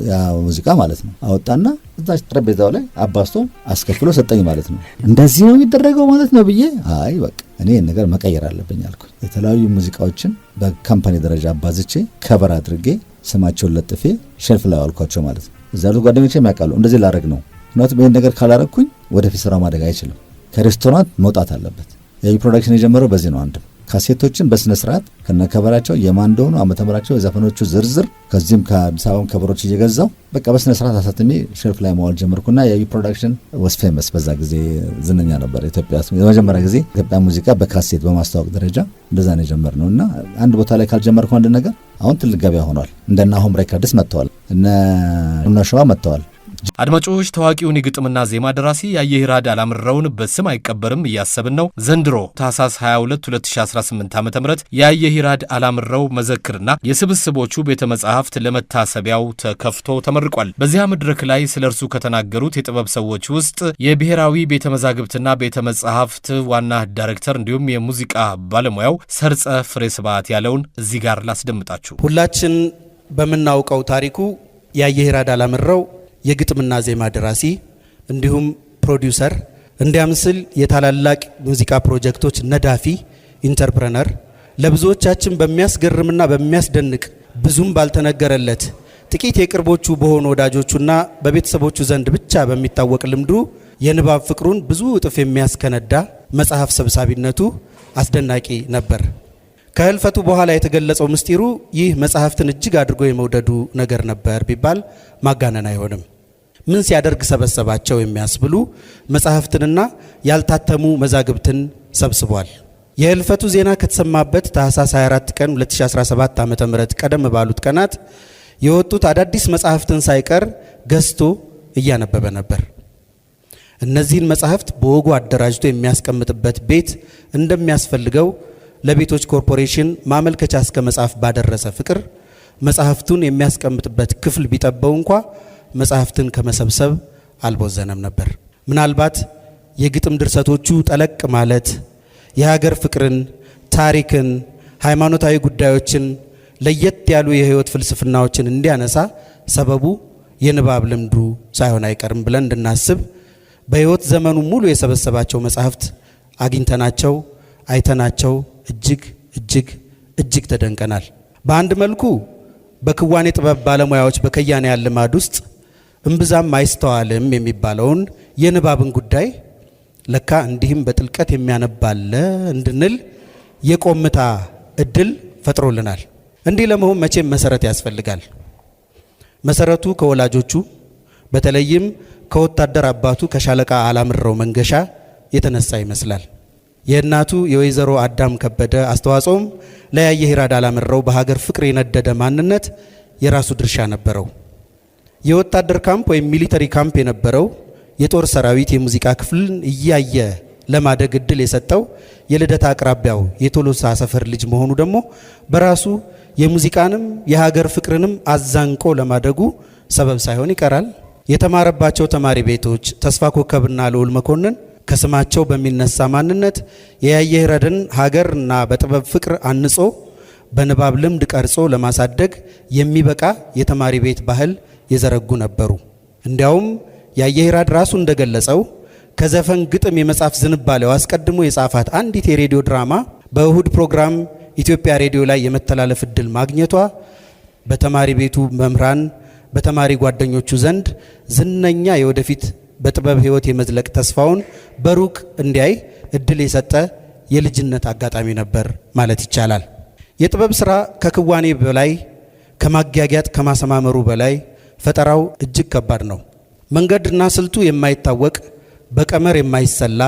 ያ ሙዚቃ ማለት ነው አወጣና እዛች ጠረጴዛው ላይ አባስቶ አስከፍሎ ሰጠኝ ማለት ነው። እንደዚህ ነው የሚደረገው ማለት ነው ብዬ አይ በቃ እኔ ይሄን ነገር መቀየር አለብኝ አልኩኝ። የተለያዩ ሙዚቃዎችን በካምፓኒ ደረጃ አባዝቼ ከበር አድርጌ ስማቸውን ለጥፌ ሼልፍ ላይ አልኳቸው ማለት ነው። እዛ ያሉት ጓደኞቼ ያውቃሉ እንደዚህ ላረግ ነው። ምክንያቱም ይሄን ነገር ካላረግኩኝ ወደፊት ስራ ማደግ አይችልም። ከሬስቶራንት መውጣት አለበት። የፕሮዳክሽን የጀመረው በዚህ ነው። አንድም ካሴቶችን በስነ ስርዓት ከነከበራቸው የማን እንደሆኑ ዓመተ ምህረታቸው የዘፈኖቹ ዝርዝር ከዚህም ከአዲስ አበባም ከበሮች እየገዛው በቃ በስነ ስርዓት አሳትሜ ሼልፍ ላይ ማዋል ጀመርኩና የዩ ፕሮዳክሽን ወስ ፌመስ በዛ ጊዜ ዝነኛ ነበር። ኢትዮጵያ የመጀመሪያ ጊዜ ኢትዮጵያ ሙዚቃ በካሴት በማስተዋወቅ ደረጃ እንደዛ ነው የጀመርነው እና አንድ ቦታ ላይ ካልጀመርኩ አንድ ነገር አሁን ትልቅ ገበያ ሆኗል። እንደና ሆም ሬከርድስ መጥተዋል፣ እነ ሸዋ መጥተዋል። አድማጮች ታዋቂውን የግጥምና ዜማ ደራሲ ያየሂራድ አላምረውን በስም አይቀበርም እያሰብን ነው። ዘንድሮ ታህሳስ 22 2018 ዓ.ም የያየሂራድ አላምረው መዘክርና የስብስቦቹ ቤተ መጻሕፍት ለመታሰቢያው ተከፍቶ ተመርቋል። በዚያ መድረክ ላይ ስለ እርሱ ከተናገሩት የጥበብ ሰዎች ውስጥ የብሔራዊ ቤተ መዛግብትና ቤተ መጻሕፍት ዋና ዳይሬክተር እንዲሁም የሙዚቃ ባለሙያው ሰርጸ ፍሬ ስብሐት ያለውን እዚህ ጋር ላስደምጣችሁ። ሁላችን በምናውቀው ታሪኩ ያየሂራድ አላምረው የግጥምና ዜማ ደራሲ እንዲሁም ፕሮዲውሰር እንዲያም ስል የታላላቅ ሙዚቃ ፕሮጀክቶች ነዳፊ ኢንተርፕረነር ለብዙዎቻችን በሚያስገርምና በሚያስደንቅ ብዙም ባልተነገረለት ጥቂት የቅርቦቹ በሆኑ ወዳጆቹና በቤተሰቦቹ ዘንድ ብቻ በሚታወቅ ልምዱ የንባብ ፍቅሩን ብዙ እጥፍ የሚያስከነዳ መጽሐፍ ሰብሳቢነቱ አስደናቂ ነበር። ከህልፈቱ በኋላ የተገለጸው ምስጢሩ ይህ መጽሐፍትን እጅግ አድርጎ የመውደዱ ነገር ነበር ቢባል ማጋነን አይሆንም። ምን ሲያደርግ ሰበሰባቸው የሚያስብሉ መጽሐፍትንና ያልታተሙ መዛግብትን ሰብስቧል። የህልፈቱ ዜና ከተሰማበት ታህሳስ 24 ቀን 2017 ዓ.ም ቀደም ባሉት ቀናት የወጡት አዳዲስ መጽሐፍትን ሳይቀር ገዝቶ እያነበበ ነበር። እነዚህን መጽሐፍት በወጉ አደራጅቶ የሚያስቀምጥበት ቤት እንደሚያስፈልገው ለቤቶች ኮርፖሬሽን ማመልከቻ እስከ መጽሐፍ ባደረሰ ፍቅር መጽሐፍቱን የሚያስቀምጥበት ክፍል ቢጠበው እንኳ መጽሐፍትን ከመሰብሰብ አልቦዘነም ነበር። ምናልባት የግጥም ድርሰቶቹ ጠለቅ ማለት የሀገር ፍቅርን፣ ታሪክን፣ ሃይማኖታዊ ጉዳዮችን፣ ለየት ያሉ የህይወት ፍልስፍናዎችን እንዲያነሳ ሰበቡ የንባብ ልምዱ ሳይሆን አይቀርም ብለን እንድናስብ በህይወት ዘመኑ ሙሉ የሰበሰባቸው መጽሐፍት አግኝተናቸው አይተናቸው እጅግ እጅግ እጅግ ተደንቀናል። በአንድ መልኩ በክዋኔ ጥበብ ባለሙያዎች በከያንያን ልማድ ውስጥ እምብዛም አይስተዋልም የሚባለውን የንባብን ጉዳይ ለካ እንዲህም በጥልቀት የሚያነባለ እንድንል የቆምታ እድል ፈጥሮልናል። እንዲህ ለመሆን መቼም መሰረት ያስፈልጋል። መሰረቱ ከወላጆቹ በተለይም ከወታደር አባቱ ከሻለቃ አላምረው መንገሻ የተነሳ ይመስላል። የእናቱ የወይዘሮ አዳም ከበደ አስተዋጽኦም ለያየሂራድ አላምረው በሀገር ፍቅር የነደደ ማንነት የራሱ ድርሻ ነበረው። የወታደር ካምፕ ወይም ሚሊተሪ ካምፕ የነበረው የጦር ሰራዊት የሙዚቃ ክፍልን እያየ ለማደግ እድል የሰጠው የልደታ አቅራቢያው የቶሎሳ ሰፈር ልጅ መሆኑ ደግሞ በራሱ የሙዚቃንም የሀገር ፍቅርንም አዛንቆ ለማደጉ ሰበብ ሳይሆን ይቀራል። የተማረባቸው ተማሪ ቤቶች ተስፋ ኮከብና ልዑል መኮንን ከስማቸው በሚነሳ ማንነት የያየሂራድን ሀገርና በጥበብ ፍቅር አንጾ በንባብ ልምድ ቀርጾ ለማሳደግ የሚበቃ የተማሪ ቤት ባህል የዘረጉ ነበሩ። እንዲያውም ያየሂራድ ራሱ እንደገለጸው ከዘፈን ግጥም የመጻፍ ዝንባሌው አስቀድሞ የጻፋት አንዲት የሬዲዮ ድራማ በእሁድ ፕሮግራም ኢትዮጵያ ሬዲዮ ላይ የመተላለፍ እድል ማግኘቷ በተማሪ ቤቱ መምህራን፣ በተማሪ ጓደኞቹ ዘንድ ዝነኛ የወደፊት በጥበብ ህይወት የመዝለቅ ተስፋውን በሩቅ እንዲያይ እድል የሰጠ የልጅነት አጋጣሚ ነበር ማለት ይቻላል። የጥበብ ሥራ ከክዋኔ በላይ ከማጋጋጥ ከማሰማመሩ በላይ ፈጠራው እጅግ ከባድ ነው። መንገድና ስልቱ የማይታወቅ በቀመር የማይሰላ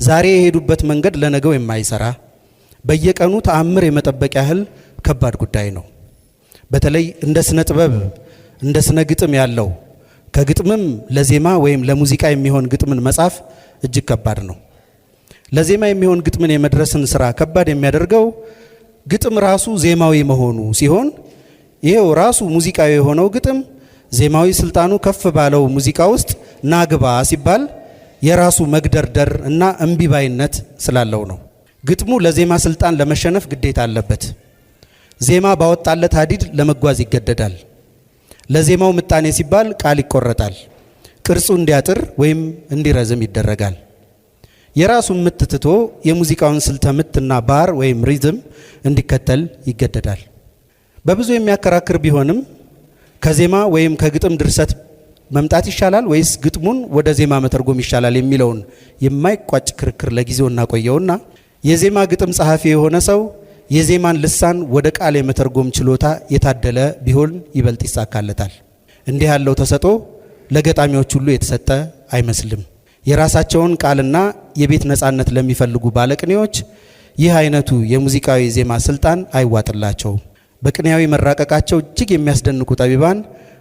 ዛሬ የሄዱበት መንገድ ለነገው የማይሰራ በየቀኑ ተአምር የመጠበቅ ያህል ከባድ ጉዳይ ነው። በተለይ እንደ ስነ ጥበብ እንደ ስነ ግጥም ያለው ከግጥምም ለዜማ ወይም ለሙዚቃ የሚሆን ግጥምን መጻፍ እጅግ ከባድ ነው። ለዜማ የሚሆን ግጥምን የመድረስን ስራ ከባድ የሚያደርገው ግጥም ራሱ ዜማዊ መሆኑ ሲሆን ይሄው ራሱ ሙዚቃዊ የሆነው ግጥም ዜማዊ ስልጣኑ ከፍ ባለው ሙዚቃ ውስጥ ናግባ ሲባል የራሱ መግደርደር እና እምቢባይነት ስላለው ነው። ግጥሙ ለዜማ ስልጣን ለመሸነፍ ግዴታ አለበት። ዜማ ባወጣለት ሀዲድ ለመጓዝ ይገደዳል። ለዜማው ምጣኔ ሲባል ቃል ይቆረጣል። ቅርጹ እንዲያጥር ወይም እንዲረዝም ይደረጋል። የራሱን ምት ትቶ የሙዚቃውን ስልተ ምትና ባር ወይም ሪዝም እንዲከተል ይገደዳል። በብዙ የሚያከራክር ቢሆንም ከዜማ ወይም ከግጥም ድርሰት መምጣት ይሻላል ወይስ ግጥሙን ወደ ዜማ መተርጎም ይሻላል የሚለውን የማይቋጭ ክርክር ለጊዜው እናቆየውና የዜማ ግጥም ጸሐፊ የሆነ ሰው የዜማን ልሳን ወደ ቃል የመተርጎም ችሎታ የታደለ ቢሆን ይበልጥ ይሳካለታል። እንዲህ ያለው ተሰጦ ለገጣሚዎች ሁሉ የተሰጠ አይመስልም። የራሳቸውን ቃልና የቤት ነጻነት ለሚፈልጉ ባለቅኔዎች ይህ አይነቱ የሙዚቃዊ ዜማ ስልጣን አይዋጥላቸውም። በቅኔያዊ መራቀቃቸው እጅግ የሚያስደንቁ ጠቢባን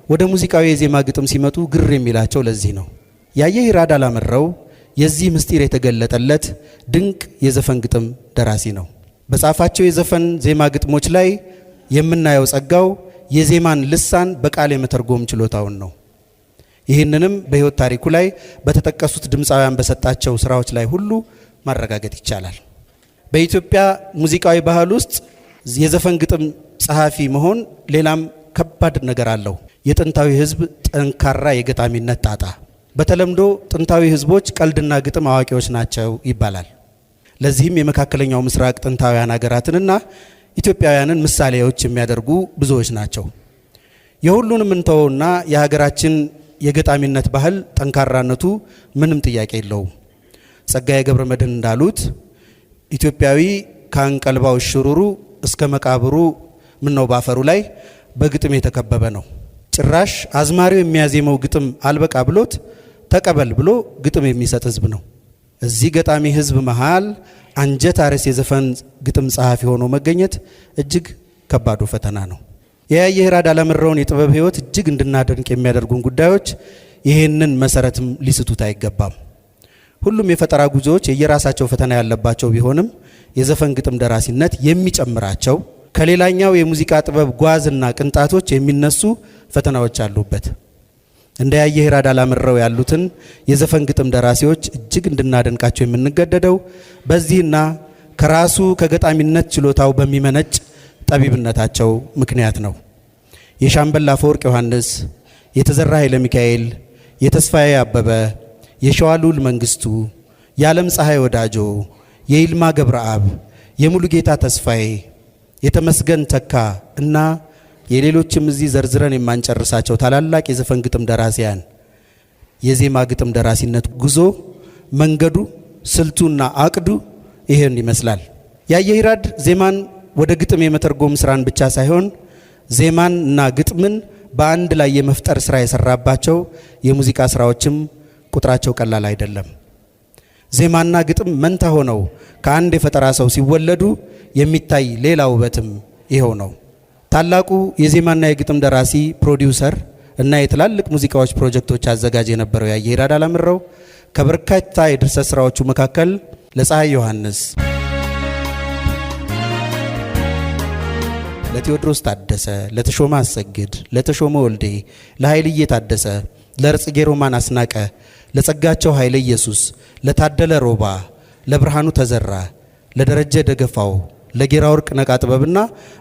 ወደ ሙዚቃዊ የዜማ ግጥም ሲመጡ ግር የሚላቸው ለዚህ ነው። ያየህ ይራድ አላምረው የዚህ ምስጢር የተገለጠለት ድንቅ የዘፈን ግጥም ደራሲ ነው። በጻፋቸው የዘፈን ዜማ ግጥሞች ላይ የምናየው ጸጋው የዜማን ልሳን በቃል የመተርጎም ችሎታውን ነው። ይህንንም በሕይወት ታሪኩ ላይ በተጠቀሱት ድምፃውያን በሰጣቸው ስራዎች ላይ ሁሉ ማረጋገጥ ይቻላል። በኢትዮጵያ ሙዚቃዊ ባህል ውስጥ የዘፈን ግጥም ጸሐፊ መሆን ሌላም ከባድ ነገር አለው። የጥንታዊ ሕዝብ ጠንካራ የገጣሚነት ጣጣ። በተለምዶ ጥንታዊ ሕዝቦች ቀልድና ግጥም አዋቂዎች ናቸው ይባላል። ለዚህም የመካከለኛው ምስራቅ ጥንታውያን ሀገራትንና ኢትዮጵያውያንን ምሳሌዎች የሚያደርጉ ብዙዎች ናቸው። የሁሉንም እንተውና የሀገራችን የገጣሚነት ባህል ጠንካራነቱ ምንም ጥያቄ የለውም። ጸጋዬ ገብረ መድኅን እንዳሉት ኢትዮጵያዊ ከአንቀልባው ሽሩሩ እስከ መቃብሩ ምነው ባፈሩ ላይ በግጥም የተከበበ ነው። ጭራሽ አዝማሪው የሚያዜመው ግጥም አልበቃ ብሎት ተቀበል ብሎ ግጥም የሚሰጥ ህዝብ ነው። እዚህ ገጣሚ ህዝብ መሃል አንጀት አርስ የዘፈን ግጥም ጸሐፊ ሆኖ መገኘት እጅግ ከባዱ ፈተና ነው። የያየህ ይራድ አላምረውን የጥበብ ህይወት እጅግ እንድናደንቅ የሚያደርጉን ጉዳዮች ይህንን መሰረትም ሊስቱት አይገባም። ሁሉም የፈጠራ ጉዞዎች የየራሳቸው ፈተና ያለባቸው ቢሆንም የዘፈን ግጥም ደራሲነት የሚጨምራቸው ከሌላኛው የሙዚቃ ጥበብ ጓዝና ቅንጣቶች የሚነሱ ፈተናዎች አሉበት። እንደ ያየህ ይራድ አላምረው ያሉትን የዘፈን ግጥም ደራሲዎች እጅግ እንድናደንቃቸው የምንገደደው በዚህና ከራሱ ከገጣሚነት ችሎታው በሚመነጭ ጠቢብነታቸው ምክንያት ነው። የሻምበል አፈወርቅ ዮሐንስ፣ የተዘራ ኃይለ ሚካኤል፣ የተስፋዬ አበበ፣ የሸዋሉል መንግስቱ፣ የዓለም ፀሐይ ወዳጆ፣ የይልማ ገብረአብ፣ የሙሉጌታ ተስፋዬ፣ የተመስገን ተካ እና የሌሎችም እዚህ ዘርዝረን የማንጨርሳቸው ታላላቅ የዘፈን ግጥም ደራሲያን የዜማ ግጥም ደራሲነት ጉዞ መንገዱ ስልቱና አቅዱ ይሄን ይመስላል። ያየህ ይራድ ዜማን ወደ ግጥም የመተርጎም ስራን ብቻ ሳይሆን ዜማን እና ግጥምን በአንድ ላይ የመፍጠር ስራ የሰራባቸው የሙዚቃ ስራዎችም ቁጥራቸው ቀላል አይደለም። ዜማና ግጥም መንታ ሆነው ከአንድ የፈጠራ ሰው ሲወለዱ የሚታይ ሌላ ውበትም ይኸው ነው። ታላቁ የዜማና የግጥም ደራሲ ፕሮዲውሰር እና የትላልቅ ሙዚቃዎች ፕሮጀክቶች አዘጋጅ የነበረው ያየህ ይራድ አላምረው ከበርካታ የድርሰት ስራዎቹ መካከል ለፀሐይ ዮሐንስ፣ ለቴዎድሮስ ታደሰ፣ ለተሾመ አሰግድ፣ ለተሾመ ወልዴ፣ ለኃይልዬ ታደሰ፣ ለርጽጌ ሮማን አስናቀ፣ ለጸጋቸው ኃይለ ኢየሱስ፣ ለታደለ ሮባ፣ ለብርሃኑ ተዘራ፣ ለደረጀ ደገፋው፣ ለጌራ ወርቅ ነቃ ጥበብና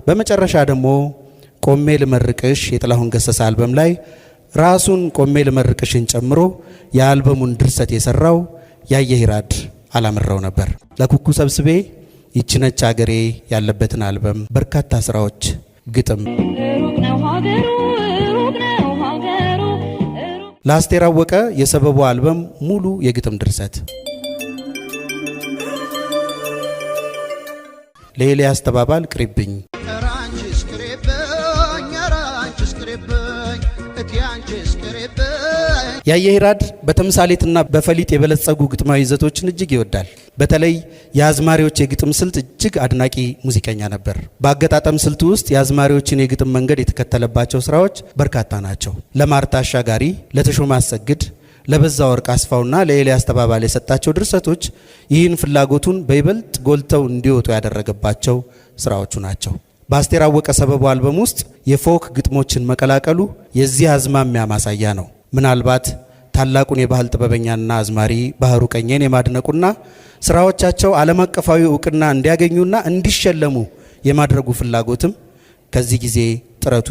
በመጨረሻ ደግሞ ቆሜ ልመርቅሽ የጥላሁን ገሰሰ አልበም ላይ ራሱን ቆሜ ልመርቅሽን ጨምሮ የአልበሙን ድርሰት የሰራው ያየህ ይራድ አላምረው ነበር። ለኩኩ ሰብስቤ ይችነች አገሬ ያለበትን አልበም በርካታ ስራዎች ግጥም፣ ለአስቴር አወቀ የሰበቡ አልበም ሙሉ የግጥም ድርሰት ለኤልያስ ተባባል ቅሪብኝ ያየሂራድ በተምሳሌትና በፈሊጥ የበለጸጉ ግጥማዊ ይዘቶችን እጅግ ይወዳል። በተለይ የአዝማሪዎች የግጥም ስልት እጅግ አድናቂ ሙዚቀኛ ነበር። በአገጣጠም ስልቱ ውስጥ የአዝማሪዎችን የግጥም መንገድ የተከተለባቸው ስራዎች በርካታ ናቸው። ለማርታ አሻጋሪ፣ ለተሾመ አሰግድ፣ ለበዛ ወርቅ አስፋውና ለኤልያስ ተባባል የሰጣቸው ድርሰቶች ይህን ፍላጎቱን በይበልጥ ጎልተው እንዲወጡ ያደረገባቸው ስራዎቹ ናቸው። በአስቴር አወቀ ሰበቡ አልበም ውስጥ የፎክ ግጥሞችን መቀላቀሉ የዚህ አዝማሚያ ማሳያ ነው። ምናልባት ታላቁን የባህል ጥበበኛና አዝማሪ ባህሩ ቀኘን የማድነቁና ስራዎቻቸው ዓለም አቀፋዊ እውቅና እንዲያገኙና እንዲሸለሙ የማድረጉ ፍላጎትም ከዚህ ጊዜ ጥረቱ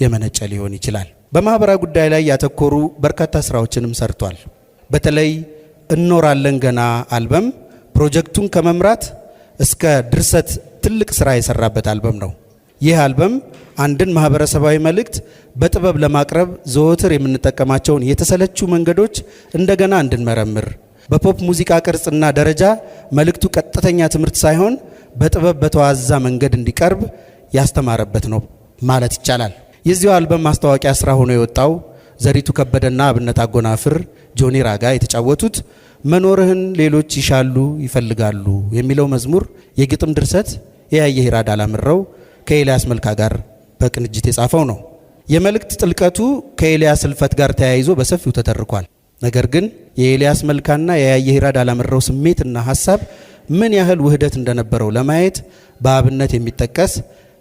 የመነጨ ሊሆን ይችላል። በማህበራዊ ጉዳይ ላይ ያተኮሩ በርካታ ስራዎችንም ሰርቷል። በተለይ እኖራለን ገና አልበም ፕሮጀክቱን ከመምራት እስከ ድርሰት ትልቅ ስራ የሰራበት አልበም ነው። ይህ አልበም አንድን ማህበረሰባዊ መልእክት በጥበብ ለማቅረብ ዘወትር የምንጠቀማቸውን የተሰለቹ መንገዶች እንደገና እንድንመረምር፣ በፖፕ ሙዚቃ ቅርጽና ደረጃ መልእክቱ ቀጥተኛ ትምህርት ሳይሆን በጥበብ በተዋዛ መንገድ እንዲቀርብ ያስተማረበት ነው ማለት ይቻላል። የዚሁ አልበም ማስታወቂያ ስራ ሆኖ የወጣው ዘሪቱ ከበደና አብነት አጎናፍር ጆኒ ራጋ የተጫወቱት መኖርህን ሌሎች ይሻሉ ይፈልጋሉ የሚለው መዝሙር የግጥም ድርሰት የያየሂራድ አላምረው ከኤልያስ መልካ ጋር በቅንጅት የጻፈው ነው። የመልእክት ጥልቀቱ ከኤልያስ ህልፈት ጋር ተያይዞ በሰፊው ተተርኳል። ነገር ግን የኤልያስ መልካና የያየሂራድ አላምረው ስሜትና ሐሳብ ምን ያህል ውህደት እንደነበረው ለማየት በአብነት የሚጠቀስ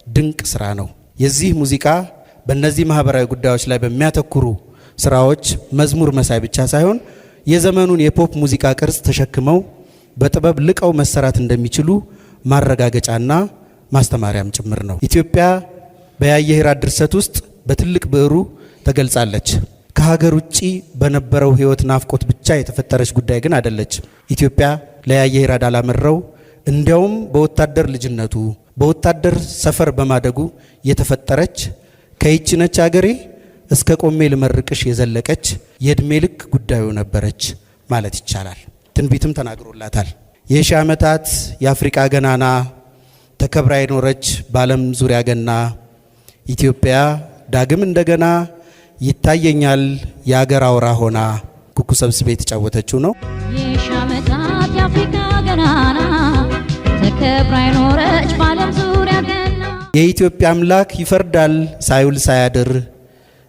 ድንቅ ስራ ነው። የዚህ ሙዚቃ በእነዚህ ማህበራዊ ጉዳዮች ላይ በሚያተኩሩ ስራዎች መዝሙር መሳይ ብቻ ሳይሆን የዘመኑን የፖፕ ሙዚቃ ቅርጽ ተሸክመው በጥበብ ልቀው መሰራት እንደሚችሉ ማረጋገጫና ማስተማሪያም ጭምር ነው። ኢትዮጵያ በያየሂራድ ድርሰት ውስጥ በትልቅ ብዕሩ ተገልጻለች። ከሀገር ውጪ በነበረው ህይወት ናፍቆት ብቻ የተፈጠረች ጉዳይ ግን አይደለች። ኢትዮጵያ ለያየሂራድ አላምረው እንዲያውም በወታደር ልጅነቱ በወታደር ሰፈር በማደጉ የተፈጠረች ከይችነች ሀገሬ እስከ ቆሜ ልመርቅሽ የዘለቀች የእድሜ ልክ ጉዳዩ ነበረች ማለት ይቻላል። ትንቢትም ተናግሮላታል። የሺህ ዓመታት የአፍሪካ ገናና ተከብራ የኖረች በዓለም ዙሪያ ገና ኢትዮጵያ ዳግም እንደገና ይታየኛል የአገር አውራ ሆና ኩኩ ሰብስቤ የተጫወተችው ነው። የሺህ ዓመታት የአፍሪካ ገናና ተከብራ የኖረች በዓለም ዙሪያ ገና የኢትዮጵያ አምላክ ይፈርዳል ሳይውል ሳያድር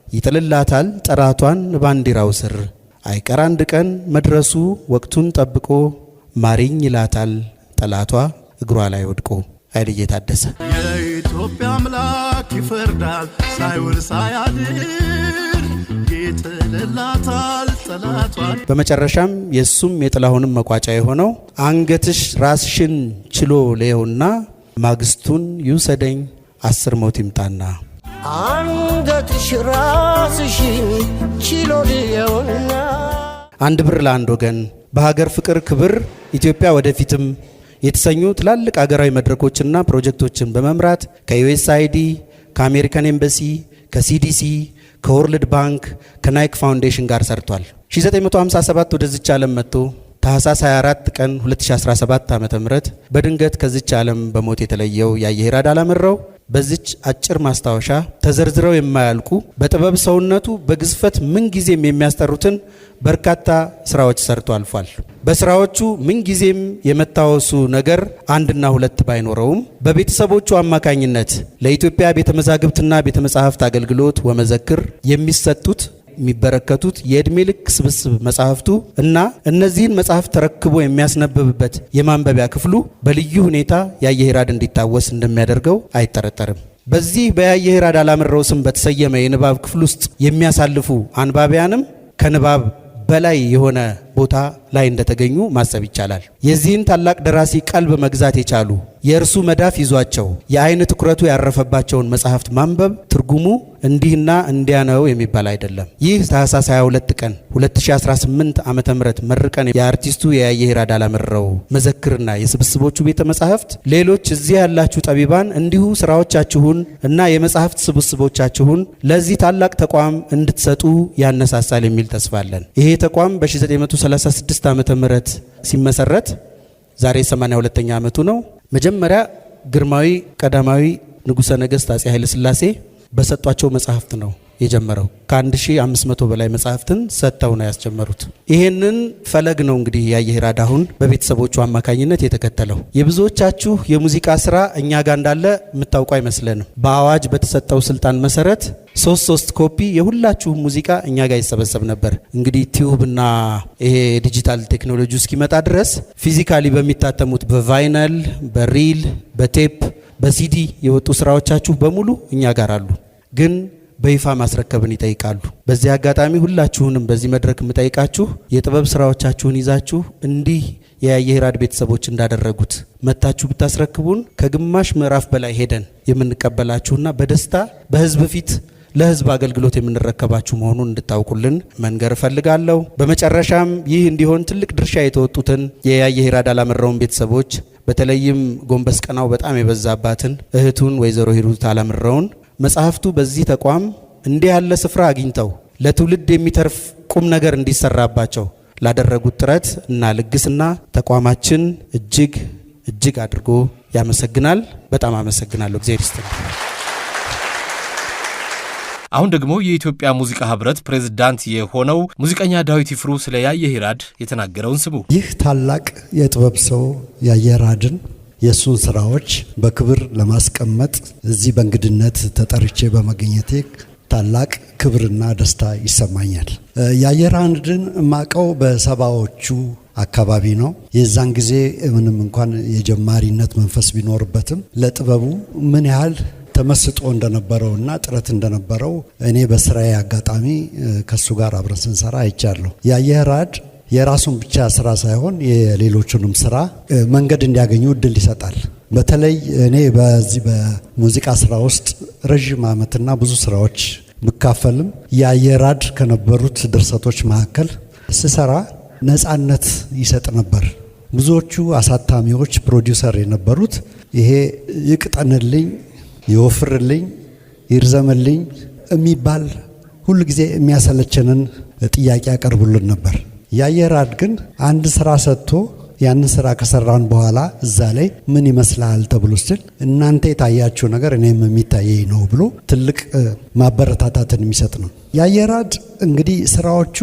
ይጥልላታል ጠራቷን ባንዲራው ስር አይቀር አንድ ቀን መድረሱ ወቅቱን ጠብቆ ማሪኝ ይላታል ጠላቷ እግሯ ላይ ወድቆ። ኃይልዬ ታደሰ። የኢትዮጵያ አምላክ ይፈርዳል ሳይውል ሳያድር ይጥልላታል ጠላቷን። በመጨረሻም የሱም የጥላሁንም መቋጫ የሆነው አንገትሽ ራስሽን ችሎ ለየውና ማግስቱን ይውሰደኝ 10 ሞት ይምጣና። አንገትሽ ራስሽን ችሎ ለየውና አንድ ብር ለአንድ ወገን በሀገር ፍቅር ክብር ኢትዮጵያ ወደፊትም የተሰኙ ትላልቅ አገራዊ መድረኮችና ፕሮጀክቶችን በመምራት ከዩኤስአይዲ፣ ከአሜሪካን ኤምባሲ፣ ከሲዲሲ፣ ከወርልድ ባንክ፣ ከናይክ ፋውንዴሽን ጋር ሰርቷል። 1957 ወደዚች ዓለም መጥቶ ታህሳስ 24 ቀን 2017 ዓ.ም በድንገት ከዚች ዓለም በሞት የተለየው ያየሂራድ አላምረው በዚች አጭር ማስታወሻ ተዘርዝረው የማያልቁ በጥበብ ሰውነቱ በግዝፈት ምን ጊዜም የሚያስጠሩትን በርካታ ስራዎች ሰርቶ አልፏል። በስራዎቹ ምን ጊዜም የመታወሱ ነገር አንድና ሁለት ባይኖረውም በቤተሰቦቹ አማካኝነት ለኢትዮጵያ ቤተ መዛግብትና ቤተ መጻሕፍት አገልግሎት ወመዘክር የሚሰጡት የሚበረከቱት የእድሜ ልክ ስብስብ መጻሕፍቱ እና እነዚህን መጻሕፍት ተረክቦ የሚያስነብብበት የማንበቢያ ክፍሉ በልዩ ሁኔታ ያየሂራድ እንዲታወስ እንደሚያደርገው አይጠረጠርም። በዚህ በያየሂራድ አላምረው ስም በተሰየመ የንባብ ክፍል ውስጥ የሚያሳልፉ አንባቢያንም ከንባብ በላይ የሆነ ቦታ ላይ እንደተገኙ ማሰብ ይቻላል። የዚህን ታላቅ ደራሲ ቀልብ መግዛት የቻሉ የእርሱ መዳፍ ይዟቸው የአይን ትኩረቱ ያረፈባቸውን መጽሐፍት ማንበብ ትርጉሙ እንዲህና እንዲያ ነው የሚባል አይደለም። ይህ ታህሳስ 22 ቀን 2018 ዓመተ ምህረት መርቀን የአርቲስቱ የያየሂራድ አላምረው መዘክርና የስብስቦቹ ቤተ መጻሕፍት ሌሎች እዚህ ያላችሁ ጠቢባን እንዲሁ ስራዎቻችሁን እና የመጻሕፍት ስብስቦቻችሁን ለዚህ ታላቅ ተቋም እንድትሰጡ ያነሳሳል የሚል ተስፋ አለን። ይሄ ተቋም በ1936 ዓመተ ምህረት ሲመሰረት ዛሬ 82ኛ ዓመቱ ነው። መጀመሪያ ግርማዊ ቀዳማዊ ንጉሠ ነገሥት አጼ ኃይለ ሥላሴ በሰጧቸው መጽሐፍት ነው የጀመረው። ከ1500 በላይ መጽሐፍትን ሰጥተው ነው ያስጀመሩት። ይሄንን ፈለግ ነው እንግዲህ ያየሂራድ አሁን በቤተሰቦቹ አማካኝነት የተከተለው። የብዙዎቻችሁ የሙዚቃ ስራ እኛ ጋር እንዳለ የምታውቁ አይመስለንም። በአዋጅ በተሰጠው ስልጣን መሰረት 3 ኮፒ የሁላችሁም ሙዚቃ እኛ ጋር ይሰበሰብ ነበር። እንግዲህ ቲዩብ እና ይሄ ዲጂታል ቴክኖሎጂ እስኪመጣ ድረስ ፊዚካሊ በሚታተሙት በቫይናል፣ በሪል፣ በቴፕ፣ በሲዲ የወጡ ስራዎቻችሁ በሙሉ እኛ ጋር አሉ፣ ግን በይፋ ማስረከብን ይጠይቃሉ። በዚህ አጋጣሚ ሁላችሁንም በዚህ መድረክ የምጠይቃችሁ የጥበብ ስራዎቻችሁን ይዛችሁ እንዲህ የያየሂራድ ቤተሰቦች እንዳደረጉት መታችሁ ብታስረክቡን ከግማሽ ምዕራፍ በላይ ሄደን የምንቀበላችሁና በደስታ በህዝብ ፊት ለህዝብ አገልግሎት የምንረከባችሁ መሆኑን እንድታውቁልን መንገር እፈልጋለሁ። በመጨረሻም ይህ እንዲሆን ትልቅ ድርሻ የተወጡትን የያየሂራድ አላምረውን ቤተሰቦች በተለይም ጎንበስ ቀናው በጣም የበዛባትን እህቱን ወይዘሮ ሂሩት አላምረውን መጽሐፍቱ በዚህ ተቋም እንዲህ ያለ ስፍራ አግኝተው ለትውልድ የሚተርፍ ቁም ነገር እንዲሰራባቸው ላደረጉት ጥረት እና ልግስና ተቋማችን እጅግ አድርጎ ያመሰግናል። በጣም አመሰግናለሁ። እግዚአብሔር ይስጥልኝ። አሁን ደግሞ የኢትዮጵያ ሙዚቃ ህብረት ፕሬዝዳንት የሆነው ሙዚቀኛ ዳዊት ይፍሩ ስለ ያየሂራድ የተናገረውን ስሙ። ይህ ታላቅ የጥበብ ሰው ያየሂራድን የሱን ስራዎች በክብር ለማስቀመጥ እዚህ በእንግድነት ተጠርቼ በመገኘቴ ታላቅ ክብርና ደስታ ይሰማኛል። ያየሂራድን ማቀው በሰባዎቹ አካባቢ ነው። የዛን ጊዜ ምንም እንኳን የጀማሪነት መንፈስ ቢኖርበትም ለጥበቡ ምን ያህል ተመስጦ እንደነበረውና ጥረት እንደነበረው እኔ በስራዬ አጋጣሚ ከሱ ጋር አብረን ስንሰራ አይቻለሁ። ያየሂራድ የራሱን ብቻ ስራ ሳይሆን የሌሎቹንም ስራ መንገድ እንዲያገኙ እድል ይሰጣል። በተለይ እኔ በዚህ በሙዚቃ ስራ ውስጥ ረጅም ዓመትና ብዙ ስራዎች ብካፈልም ያየሂራድ ከነበሩት ድርሰቶች መካከል ስሰራ ነፃነት ይሰጥ ነበር። ብዙዎቹ አሳታሚዎች ፕሮዲውሰር የነበሩት ይሄ ይቅጠንልኝ፣ ይወፍርልኝ፣ ይርዘምልኝ የሚባል ሁሉ ጊዜ የሚያሰለቸንን ጥያቄ ያቀርቡልን ነበር። ያየሂራድ ግን አንድ ስራ ሰጥቶ ያንን ስራ ከሰራን በኋላ እዛ ላይ ምን ይመስላል ተብሎ ሲል እናንተ የታያችሁ ነገር እኔም የሚታየኝ ነው ብሎ ትልቅ ማበረታታትን የሚሰጥ ነው። ያየሂራድ እንግዲህ ስራዎቹ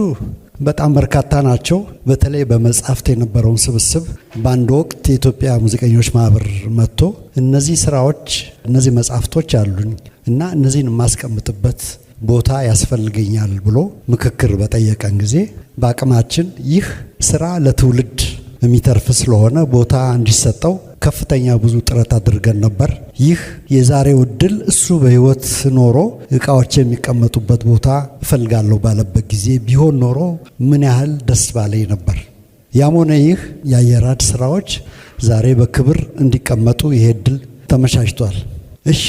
በጣም በርካታ ናቸው። በተለይ በመጽሐፍት የነበረውን ስብስብ በአንድ ወቅት የኢትዮጵያ ሙዚቀኞች ማህበር መጥቶ እነዚህ ስራዎች እነዚህ መጽሐፍቶች አሉኝ እና እነዚህን የማስቀምጥበት ቦታ ያስፈልገኛል ብሎ ምክክር በጠየቀን ጊዜ በአቅማችን ይህ ስራ ለትውልድ የሚተርፍ ስለሆነ ቦታ እንዲሰጠው ከፍተኛ ብዙ ጥረት አድርገን ነበር። ይህ የዛሬው እድል እሱ በህይወት ኖሮ እቃዎች የሚቀመጡበት ቦታ እፈልጋለሁ ባለበት ጊዜ ቢሆን ኖሮ ምን ያህል ደስ ባለኝ ነበር። ያም ሆነ ይህ ያየሂራድ ስራዎች ዛሬ በክብር እንዲቀመጡ ይሄ እድል ተመቻችቷል። እሺ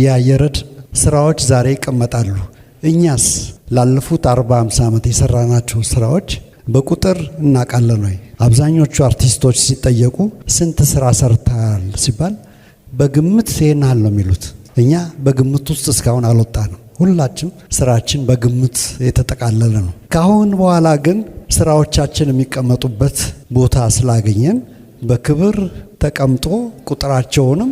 የያየሂራድ ስራዎች ዛሬ ይቀመጣሉ። እኛስ ላለፉት 40-50 ዓመት የሰራናቸው ስራዎች በቁጥር እናውቃለን ወይ? አብዛኞቹ አርቲስቶች ሲጠየቁ ስንት ስራ ሰርተሃል ሲባል በግምት ይሄን ያህል ነው የሚሉት። እኛ በግምት ውስጥ እስካሁን አልወጣንም። ሁላችን ስራችን በግምት የተጠቃለለ ነው። ካሁን በኋላ ግን ስራዎቻችን የሚቀመጡበት ቦታ ስላገኘን በክብር ተቀምጦ ቁጥራቸውንም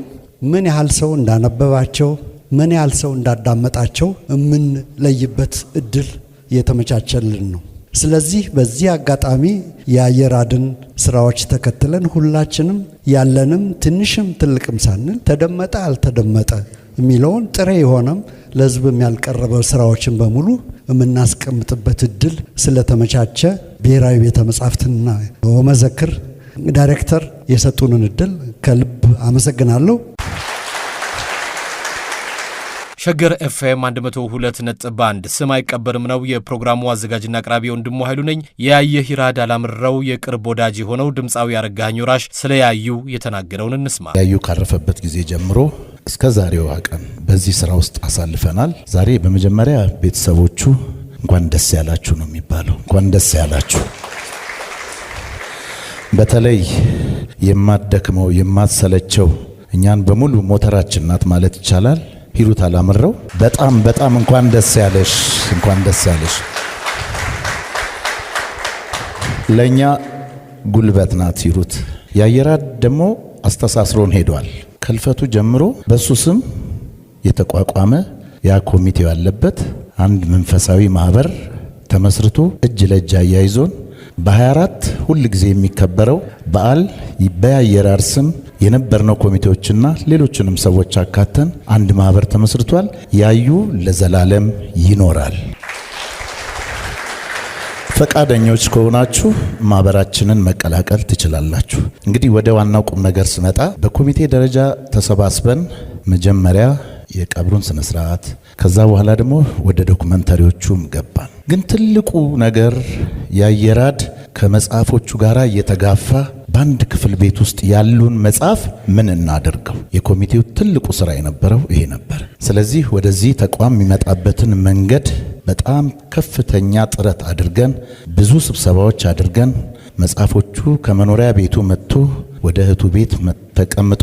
ምን ያህል ሰው እንዳነበባቸው ምን ያህል ሰው እንዳዳመጣቸው የምንለይበት እድል የተመቻቸልን ነው። ስለዚህ በዚህ አጋጣሚ የያየሂራድን ስራዎች ተከትለን ሁላችንም ያለንም ትንሽም ትልቅም ሳንል ተደመጠ አልተደመጠ የሚለውን ጥሬ የሆነም ለህዝብ ያልቀረበ ስራዎችን በሙሉ የምናስቀምጥበት እድል ስለተመቻቸ ብሔራዊ ቤተ መጻሕፍትና ወመዘክር ዳይሬክተር የሰጡንን እድል ከልብ አመሰግናለሁ። ሸገር ኤፍኤም 102.1 ስም አይቀበርም ነው። የፕሮግራሙ አዘጋጅና አቅራቢ ወንድሙ ኃይሉ ነኝ። የያየሂራድ አላምረው የቅርብ ወዳጅ የሆነው ድምፃዊ አረጋኸኝ ወራሽ ስለ ያዩ የተናገረውን እንስማ። ያዩ ካረፈበት ጊዜ ጀምሮ እስከ ዛሬው ቀን በዚህ ስራ ውስጥ አሳልፈናል። ዛሬ በመጀመሪያ ቤተሰቦቹ እንኳን ደስ ያላችሁ ነው የሚባለው። እንኳን ደስ ያላችሁ። በተለይ የማትደክመው የማትሰለቸው እኛን በሙሉ ሞተራችን ናት ማለት ይቻላል ሂሩት አላምረው በጣም እንኳን ደስ ያለሽ፣ እንኳን ደስ ያለሽ። ለኛ ጉልበት ናት ሂሩት። ያየሂራድ ደግሞ አስተሳስሮን ሄዷል። ከልፈቱ ጀምሮ በሱ ስም የተቋቋመ ያ ኮሚቴው ያለበት አንድ መንፈሳዊ ማህበር ተመስርቶ እጅ ለእጅ አያይዞን በ24 ሁል ጊዜ የሚከበረው በዓል በያየራድ ስም የነበርነው ኮሚቴዎችና ሌሎችንም ሰዎች አካተን አንድ ማህበር ተመስርቷል። ያዩ ለዘላለም ይኖራል። ፈቃደኞች ከሆናችሁ ማህበራችንን መቀላቀል ትችላላችሁ። እንግዲህ ወደ ዋናው ቁም ነገር ስመጣ በኮሚቴ ደረጃ ተሰባስበን መጀመሪያ የቀብሩን ስነ ስርዓት ከዛ በኋላ ደግሞ ወደ ዶክመንተሪዎቹም ገባን። ግን ትልቁ ነገር ያየራድ ከመጽሐፎቹ ጋር እየተጋፋ በአንድ ክፍል ቤት ውስጥ ያሉን መጽሐፍ ምን እናደርገው? የኮሚቴው ትልቁ ስራ የነበረው ይሄ ነበር። ስለዚህ ወደዚህ ተቋም የሚመጣበትን መንገድ በጣም ከፍተኛ ጥረት አድርገን ብዙ ስብሰባዎች አድርገን መጽሐፎቹ ከመኖሪያ ቤቱ መጥቶ ወደ እህቱ ቤት ተቀምጦ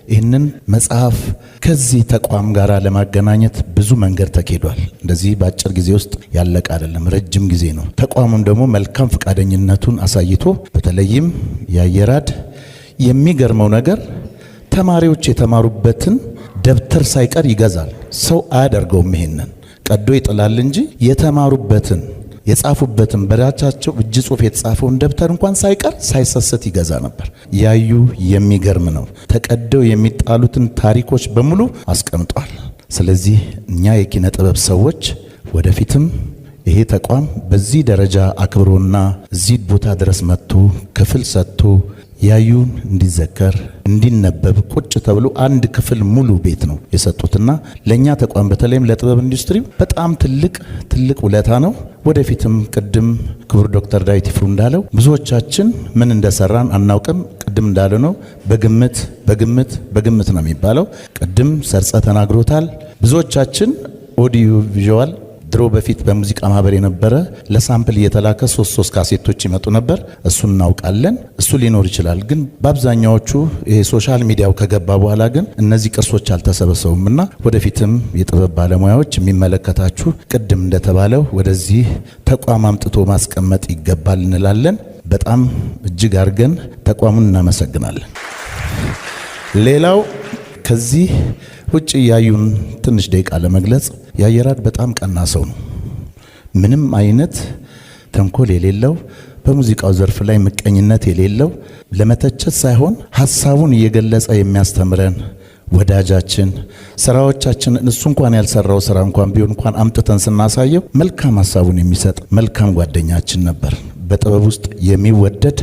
ይህንን መጽሐፍ ከዚህ ተቋም ጋር ለማገናኘት ብዙ መንገድ ተኬዷል። እንደዚህ በአጭር ጊዜ ውስጥ ያለቀ አይደለም፣ ረጅም ጊዜ ነው። ተቋሙን ደግሞ መልካም ፈቃደኝነቱን አሳይቶ በተለይም ያየራድ የሚገርመው ነገር ተማሪዎች የተማሩበትን ደብተር ሳይቀር ይገዛል። ሰው አያደርገውም። ይሄንን ቀዶ ይጥላል እንጂ የተማሩበትን የጻፉበትን በራቻቸው እጅ ጽሑፍ የተጻፈውን ደብተር እንኳን ሳይቀር ሳይሰሰት ይገዛ ነበር። ያዩ የሚገርም ነው። ተቀደው የሚጣሉትን ታሪኮች በሙሉ አስቀምጧል። ስለዚህ እኛ የኪነ ጥበብ ሰዎች ወደፊትም ይሄ ተቋም በዚህ ደረጃ አክብሮና እዚህ ቦታ ድረስ መጥቶ ክፍል ሰጥቶ ያዩን እንዲዘከር እንዲነበብ ቁጭ ተብሎ አንድ ክፍል ሙሉ ቤት ነው የሰጡትና ለኛ ተቋም በተለይም ለጥበብ ኢንዱስትሪ በጣም ትልቅ ውለታ ነው። ወደፊትም ቅድም ክቡር ዶክተር ዳዊት ይፍሩ እንዳለው ብዙዎቻችን ምን እንደሰራን አናውቅም። ቅድም እንዳለው ነው በግምት ነው የሚባለው። ቅድም ሰርጸ ተናግሮታል። ብዙዎቻችን ኦዲዮ ቪዥዋል ድሮ በፊት በሙዚቃ ማህበር የነበረ ለሳምፕል እየተላከ 3 ካሴቶች ይመጡ ነበር። እሱን እናውቃለን። እሱ ሊኖር ይችላል። ግን በአብዛኛዎቹ ይሄ ሶሻል ሚዲያው ከገባ በኋላ ግን እነዚህ ቅርሶች አልተሰበሰቡምና ወደፊትም የጥበብ ባለሙያዎች የሚመለከታችሁ ቅድም እንደተባለው ወደዚህ ተቋም አምጥቶ ማስቀመጥ ይገባል እንላለን። በጣም እጅግ አድርገን ተቋሙን እናመሰግናለን። ሌላው ከዚህ ውጭ ያዩን ትንሽ ደቂቃ ለመግለጽ ያየራድ በጣም ቀና ሰው ነው። ምንም አይነት ተንኮል የሌለው በሙዚቃው ዘርፍ ላይ ምቀኝነት የሌለው ለመተቸት ሳይሆን ሐሳቡን እየገለጸ የሚያስተምረን ወዳጃችን፣ ስራዎቻችን እሱ እንኳን ያልሰራው ስራ እንኳን ቢሆን እንኳን አምጥተን ስናሳየው መልካም ሐሳቡን የሚሰጥ መልካም ጓደኛችን ነበር። በጥበብ ውስጥ የሚወደድ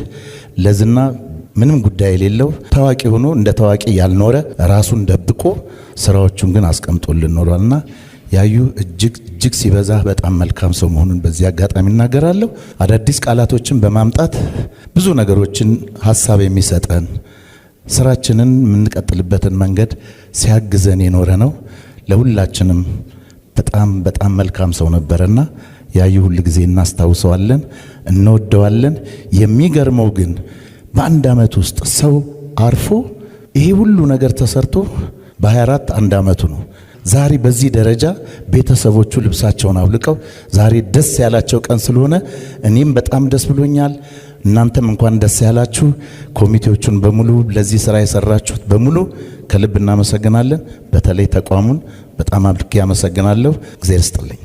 ለዝና ምንም ጉዳይ የሌለው ታዋቂ ሆኖ እንደ ታዋቂ ያልኖረ ራሱን ደብቆ ስራዎቹን ግን አስቀምጦልን ኖሯልና ያዩ እጅግ ሲበዛ በጣም መልካም ሰው መሆኑን በዚህ አጋጣሚ እናገራለሁ። አዳዲስ ቃላቶችን በማምጣት ብዙ ነገሮችን ሐሳብ የሚሰጠን ስራችንን የምንቀጥልበትን መንገድ ሲያግዘን የኖረ ነው። ለሁላችንም በጣም መልካም ሰው ነበርና ያዩ ሁሉ ጊዜ እናስታውሰዋለን፣ እንወደዋለን። የሚገርመው ግን በአንድ ዓመት ውስጥ ሰው አርፎ ይሄ ሁሉ ነገር ተሰርቶ በ24 አንድ ዓመቱ ነው። ዛሬ በዚህ ደረጃ ቤተሰቦቹ ልብሳቸውን አውልቀው ዛሬ ደስ ያላቸው ቀን ስለሆነ እኔም በጣም ደስ ብሎኛል። እናንተም እንኳን ደስ ያላችሁ። ኮሚቴዎቹን በሙሉ ለዚህ ስራ የሰራችሁት በሙሉ ከልብ እናመሰግናለን። በተለይ ተቋሙን በጣም አድርጌ ያመሰግናለሁ። እግዚአብሔር ይስጥልኝ።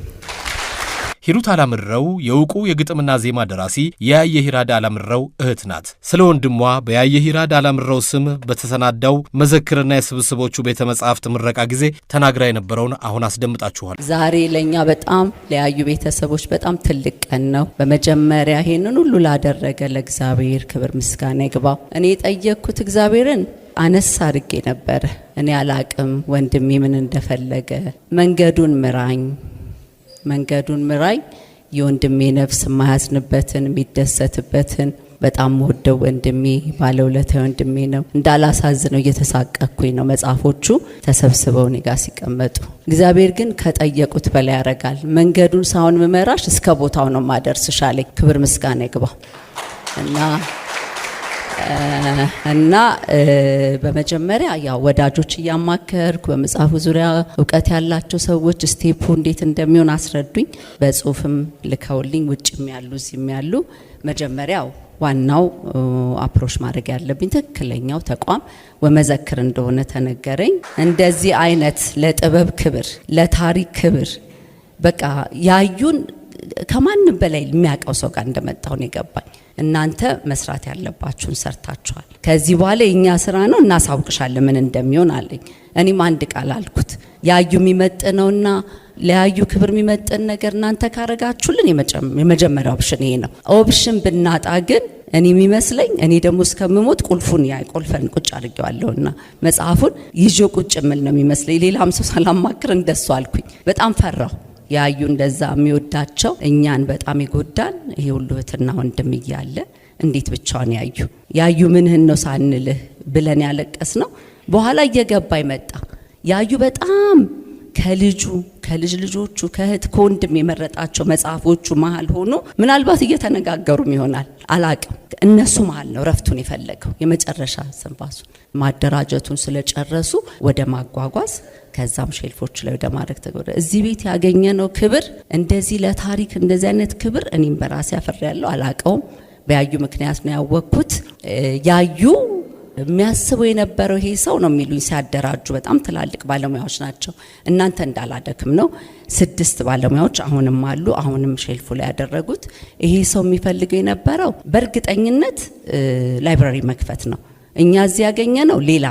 ሂሩት አላምረው የእውቁ የግጥምና ዜማ ደራሲ የያየሂራድ አላምረው እህት ናት። ስለ ወንድሟ በያየሂራድ አላምረው ስም በተሰናዳው መዘክርና የስብስቦቹ ቤተ መጻሕፍት ምረቃ ጊዜ ተናግራ የነበረውን አሁን አስደምጣችኋል። ዛሬ ለኛ በጣም ለያዩ ቤተሰቦች በጣም ትልቅ ቀን ነው። በመጀመሪያ ይሄንን ሁሉ ላደረገ ለእግዚአብሔር ክብር ምስጋና ይግባው። እኔ የጠየቅኩት እግዚአብሔርን አነሳ አድርጌ ነበር። እኔ አላቅም ወንድሜ ምን እንደፈለገ መንገዱን ምራኝ የወንድሜ ነፍስ የማያዝንበትን የሚደሰትበትን በጣም ወደው ወንድሜ ባለውለታ ወንድሜ ነው። እንዳላሳዝነው እየተሳቀኩኝ ነው። መጽሐፎቹ ተሰብስበው እኔ ጋር ሲቀመጡ እግዚአብሔር ግን ከጠየቁት በላይ ያደርጋል። መንገዱን ሳይሆን መመራሽ እስከ ቦታው ነው ማደርስሽ አለኝ። ክብር ምስጋና ይግባው እና በመጀመሪያ ያው ወዳጆች እያማከርኩ በመጽሐፉ ዙሪያ እውቀት ያላቸው ሰዎች ስቴፑ እንዴት እንደሚሆን አስረዱኝ። በጽሁፍም ልከውልኝ ውጭም ያሉ እዚህም ያሉ መጀመሪያው ዋናው አፕሮች ማድረግ ያለብኝ ትክክለኛው ተቋም ወመዘክር እንደሆነ ተነገረኝ። እንደዚህ አይነት ለጥበብ ክብር፣ ለታሪክ ክብር በቃ ያዩን ከማንም በላይ የሚያውቀው ሰው ጋር እንደመጣሁ ነው የገባኝ። እናንተ መስራት ያለባችሁን ሰርታችኋል። ከዚህ በኋላ የኛ ስራ ነው እናሳውቅሻለን ምን እንደሚሆን አለኝ። እኔም አንድ ቃል አልኩት፣ ያዩ የሚመጥነውና ለያዩ ክብር የሚመጥን ነገር እናንተ ካረጋችሁልን የመጀመሪያው ኦፕሽን ይሄ ነው። ኦፕሽን ብናጣ ግን እኔ የሚመስለኝ እኔ ደግሞ እስከምሞት ቁልፉን ቆልፈን ቁጭ አድርጌዋለሁና መጽሐፉን ይዞ ቁጭ ምል ነው የሚመስለኝ። ሌላም ሰው ሳላማክር እንደሱ አልኩኝ። በጣም ፈራሁ። ያዩ እንደዛ የሚወዳቸው እኛን በጣም ይጎዳል። ይሄ ሁሉ እህትና ወንድም እያለ እንዴት ብቻውን ያዩ ምንህን ነው ሳንልህ ብለን ያለቀስ ነው። በኋላ እየገባኝ መጣ። ያዩ በጣም ከልጅ ልጆቹ ከእህት ከወንድም የመረጣቸው መጽሐፎቹ መሃል ሆኖ ምናልባት እየተነጋገሩም ይሆናል አላቅም። እነሱ መሃል ነው ረፍቱን የፈለገው። የመጨረሻ ስንፋሱን ማደራጀቱን ስለጨረሱ ወደ ማጓጓዝ ከዛም ሼልፎች ላይ ወደ ማድረግ ተገደ። እዚህ ቤት ያገኘነው ክብር እንደዚህ ለታሪክ እንደዚህ አይነት ክብር እኔም በራሴ አፈራለሁ። አላቀውም። በያዩ ምክንያት ነው ያወቅኩት። ያዩ የሚያስበው የነበረው ይሄ ሰው ነው የሚሉኝ ሲያደራጁ በጣም ትላልቅ ባለሙያዎች ናቸው። እናንተ እንዳላደክም ነው 6 ባለሙያዎች አሁንም አሉ። አሁንም ሼልፉ ላይ ያደረጉት ይሄ ሰው የሚፈልገው የነበረው በእርግጠኝነት ላይብራሪ መክፈት ነው። እኛ እዚህ ያገኘነው ሌላ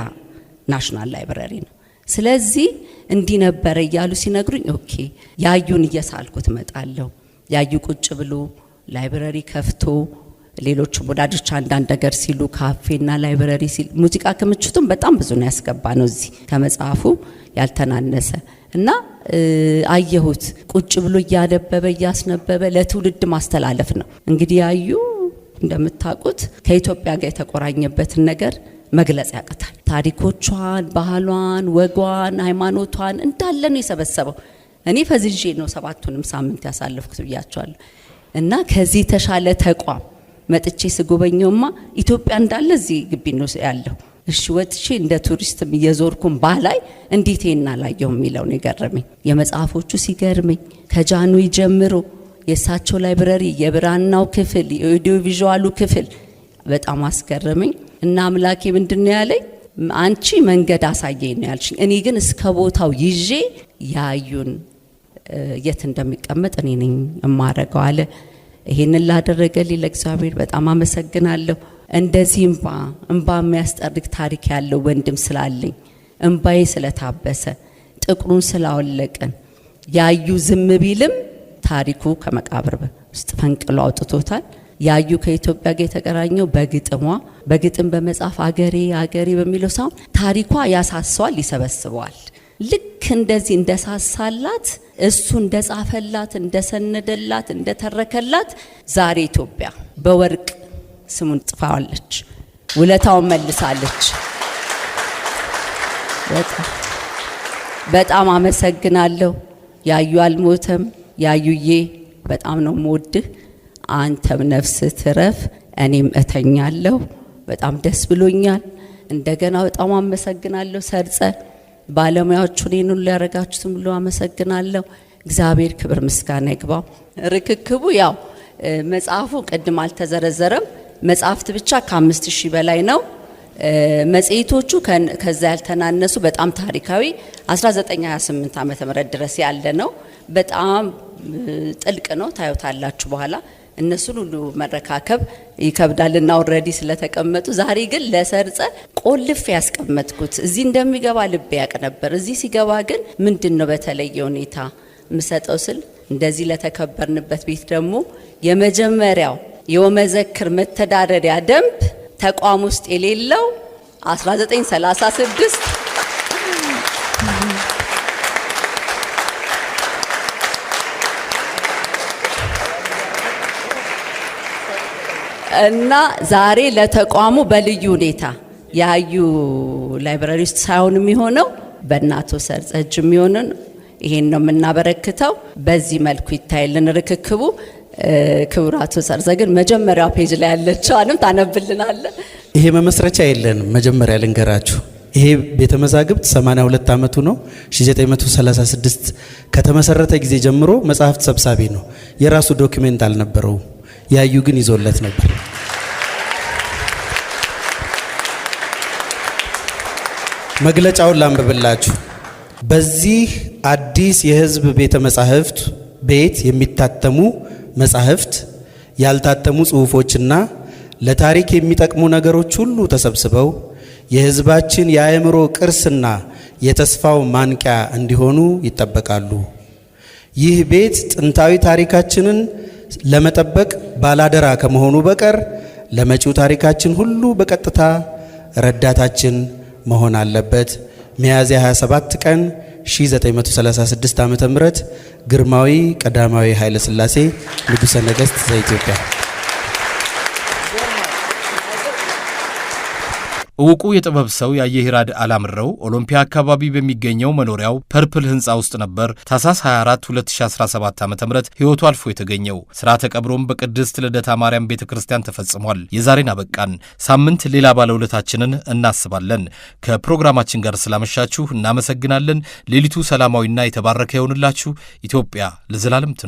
ናሽናል ላይብራሪ ነው። ስለዚህ እንዲህ ነበረ እያሉ ሲነግሩኝ ኦኬ ያዩን እየሳልኩት መጣለሁ። ያዩ ቁጭ ብሎ ላይብራሪ ከፍቶ ሌሎች ወዳጆች አንዳንድ ነገር ሲሉ ካፌና ላይብራሪ ሲል ሙዚቃ ክምችቱም በጣም ብዙ ነው ያስገባ ነው እዚህ ከመጽሐፉ ያልተናነሰ እና አየሁት። ቁጭ ብሎ እያነበበ እያስነበበ ለትውልድ ማስተላለፍ ነው። እንግዲህ ያዩ እንደምታውቁት ከኢትዮጵያ ጋር የተቆራኘበትን ነገር መግለጽ ያቀታል። ታሪኮቿን፣ ባህሏን፣ ወጓን፣ ሃይማኖቷን እንዳለ ነው የሰበሰበው። እኔ ፈዝዤ ነው 7ቱንም ሳምንት ያሳለፍኩት ብያቸዋለሁ። እና ከዚህ ተሻለ ተቋም መጥቼ ስጎበኘውማ ኢትዮጵያ እንዳለ እዚህ ግቢ ነው ያለው። እሺ ወጥቼ እንደ ቱሪስትም እየዞርኩም ባላይ እንዴት እናላየው የሚለው ነው የገረመኝ። የመጽሐፎቹ ሲገርመኝ ከጃንሆይ ጀምሮ የእሳቸው ላይብረሪ፣ የብራናው ክፍል፣ የኦዲዮ ቪዥዋሉ ክፍል በጣም አስገረመኝ። እና አምላኬ ምንድነው ያለኝ? አንቺ መንገድ አሳየኝ ነው ያልሽኝ። እኔ ግን እስከ ቦታው ይዤ ያዩን የት እንደሚቀመጥ እኔ ነኝ እማረገው አለ። ይሄንን ላደረገልኝ ለእግዚአብሔር በጣም አመሰግናለሁ። እንደዚህ እንባ የሚያስጠርግ ታሪክ ያለው ወንድም ስላለኝ እንባዬ ስለታበሰ ጥቁሩን ስላወለቀን ያዩ ዝም ቢልም ታሪኩ ከመቃብር ውስጥ ፈንቅሎ አውጥቶታል። ያዩ ከኢትዮጵያ ጋር የተገናኘው በግጥም በመጽሐፍ አገሬ አገሬ በሚለው ሳይሆን ታሪኳ ያሳሰዋል፣ ይሰበስበዋል። ልክ እንደዚህ እንደሳሳላት እሱ እንደጻፈላት እንደሰነደላት እንደተረከላት ዛሬ ኢትዮጵያ በወርቅ ስሙን ጽፋዋለች፣ ውለታውን መልሳለች። በጣም አመሰግናለሁ። ያዩ አልሞተም። ያዩዬ በጣም ነው የምወድህ። አንተም ነፍስህ ትረፍ፣ እኔም እተኛለሁ። በጣም ደስ ብሎኛል። እንደገና በጣም አመሰግናለሁ። ሰርጸ ባለሙያዎቹ እኔን ሁሉ ያረጋችሁትን ሁሉ አመሰግናለሁ። እግዚአብሔር ክብር ምስጋና ይግባው። ርክክቡ ያው መጽሐፉ ቅድም አልተዘረዘረም። መጽሐፍት ብቻ ከ5000 በላይ ነው። መጽሔቶቹ ከዛ ያልተናነሱ በጣም ታሪካዊ 1928 ዓመተ ምህረት ድረስ ያለ ነው። በጣም ጥልቅ ነው። ታዩታላችሁ በኋላ። እነሱን ሁሉ መረካከብ ይከብዳልና ኦሬዲ ስለተቀመጡ፣ ዛሬ ግን ለሰርጸ ቆልፍ ያስቀመጥኩት እዚህ እንደሚገባ ልብ ያቅ ነበር። እዚህ ሲገባ ግን ምንድነው በተለየ ሁኔታ ምሰጠው ስል እንደዚህ ለተከበርንበት ቤት ደግሞ የመጀመሪያው የወመዘክር መተዳደሪያ ደንብ ተቋም ውስጥ የሌለው 1936 እና ዛሬ ለተቋሙ በልዩ ሁኔታ ያዩ ላይብራሪ ውስጥ ሳይሆን የሚሆነው በእናቶ ሰርጸ እጅ የሚሆነው ይሄን ነው የምናበረክተው። በዚህ መልኩ ይታይልን ርክክቡ። ክቡራቱ ሰርጸ ግን መጀመሪያው ፔጅ ላይ ያለችዋንም ታነብልናለ። ይሄ መመስረቻ የለንም። መጀመሪያ ልንገራችሁ፣ ይሄ ቤተ መዛግብት 82 ዓመቱ ነው። 1936 ከተመሰረተ ጊዜ ጀምሮ መጽሐፍት ሰብሳቢ ነው። የራሱ ዶክሜንት አልነበረውም። ያዩ ግን ይዞለት ነበር። መግለጫውን ላንብብላችሁ። በዚህ አዲስ የሕዝብ ቤተ መጻሕፍት ቤት የሚታተሙ መጻሕፍት፣ ያልታተሙ ጽሑፎችና ለታሪክ የሚጠቅሙ ነገሮች ሁሉ ተሰብስበው የሕዝባችን የአእምሮ ቅርስና የተስፋው ማንቂያ እንዲሆኑ ይጠበቃሉ። ይህ ቤት ጥንታዊ ታሪካችንን ለመጠበቅ ባላደራ ከመሆኑ በቀር ለመጪው ታሪካችን ሁሉ በቀጥታ ረዳታችን መሆን አለበት። ሚያዝያ 27 ቀን 1936 ዓ.ም ግርማዊ ቀዳማዊ ኃይለ ሥላሴ ንጉሠ ነገሥት ዘኢትዮጵያ። እውቁ የጥበብ ሰው ያየሂራድ አላምረው ኦሎምፒያ አካባቢ በሚገኘው መኖሪያው ፐርፕል ህንፃ ውስጥ ነበር ታኅሳስ 24 2017 ዓ.ም ሕይወቱ አልፎ የተገኘው። ሥርዓተ ቀብሮም በቅድስት ልደታ ማርያም ቤተክርስቲያን ተፈጽሟል። የዛሬን አበቃን። ሳምንት ሌላ ባለውለታችንን እናስባለን። ከፕሮግራማችን ጋር ስላመሻችሁ እናመሰግናለን። ሌሊቱ ሰላማዊና የተባረከ ይሁንላችሁ። ኢትዮጵያ ለዘላለም ትኑር።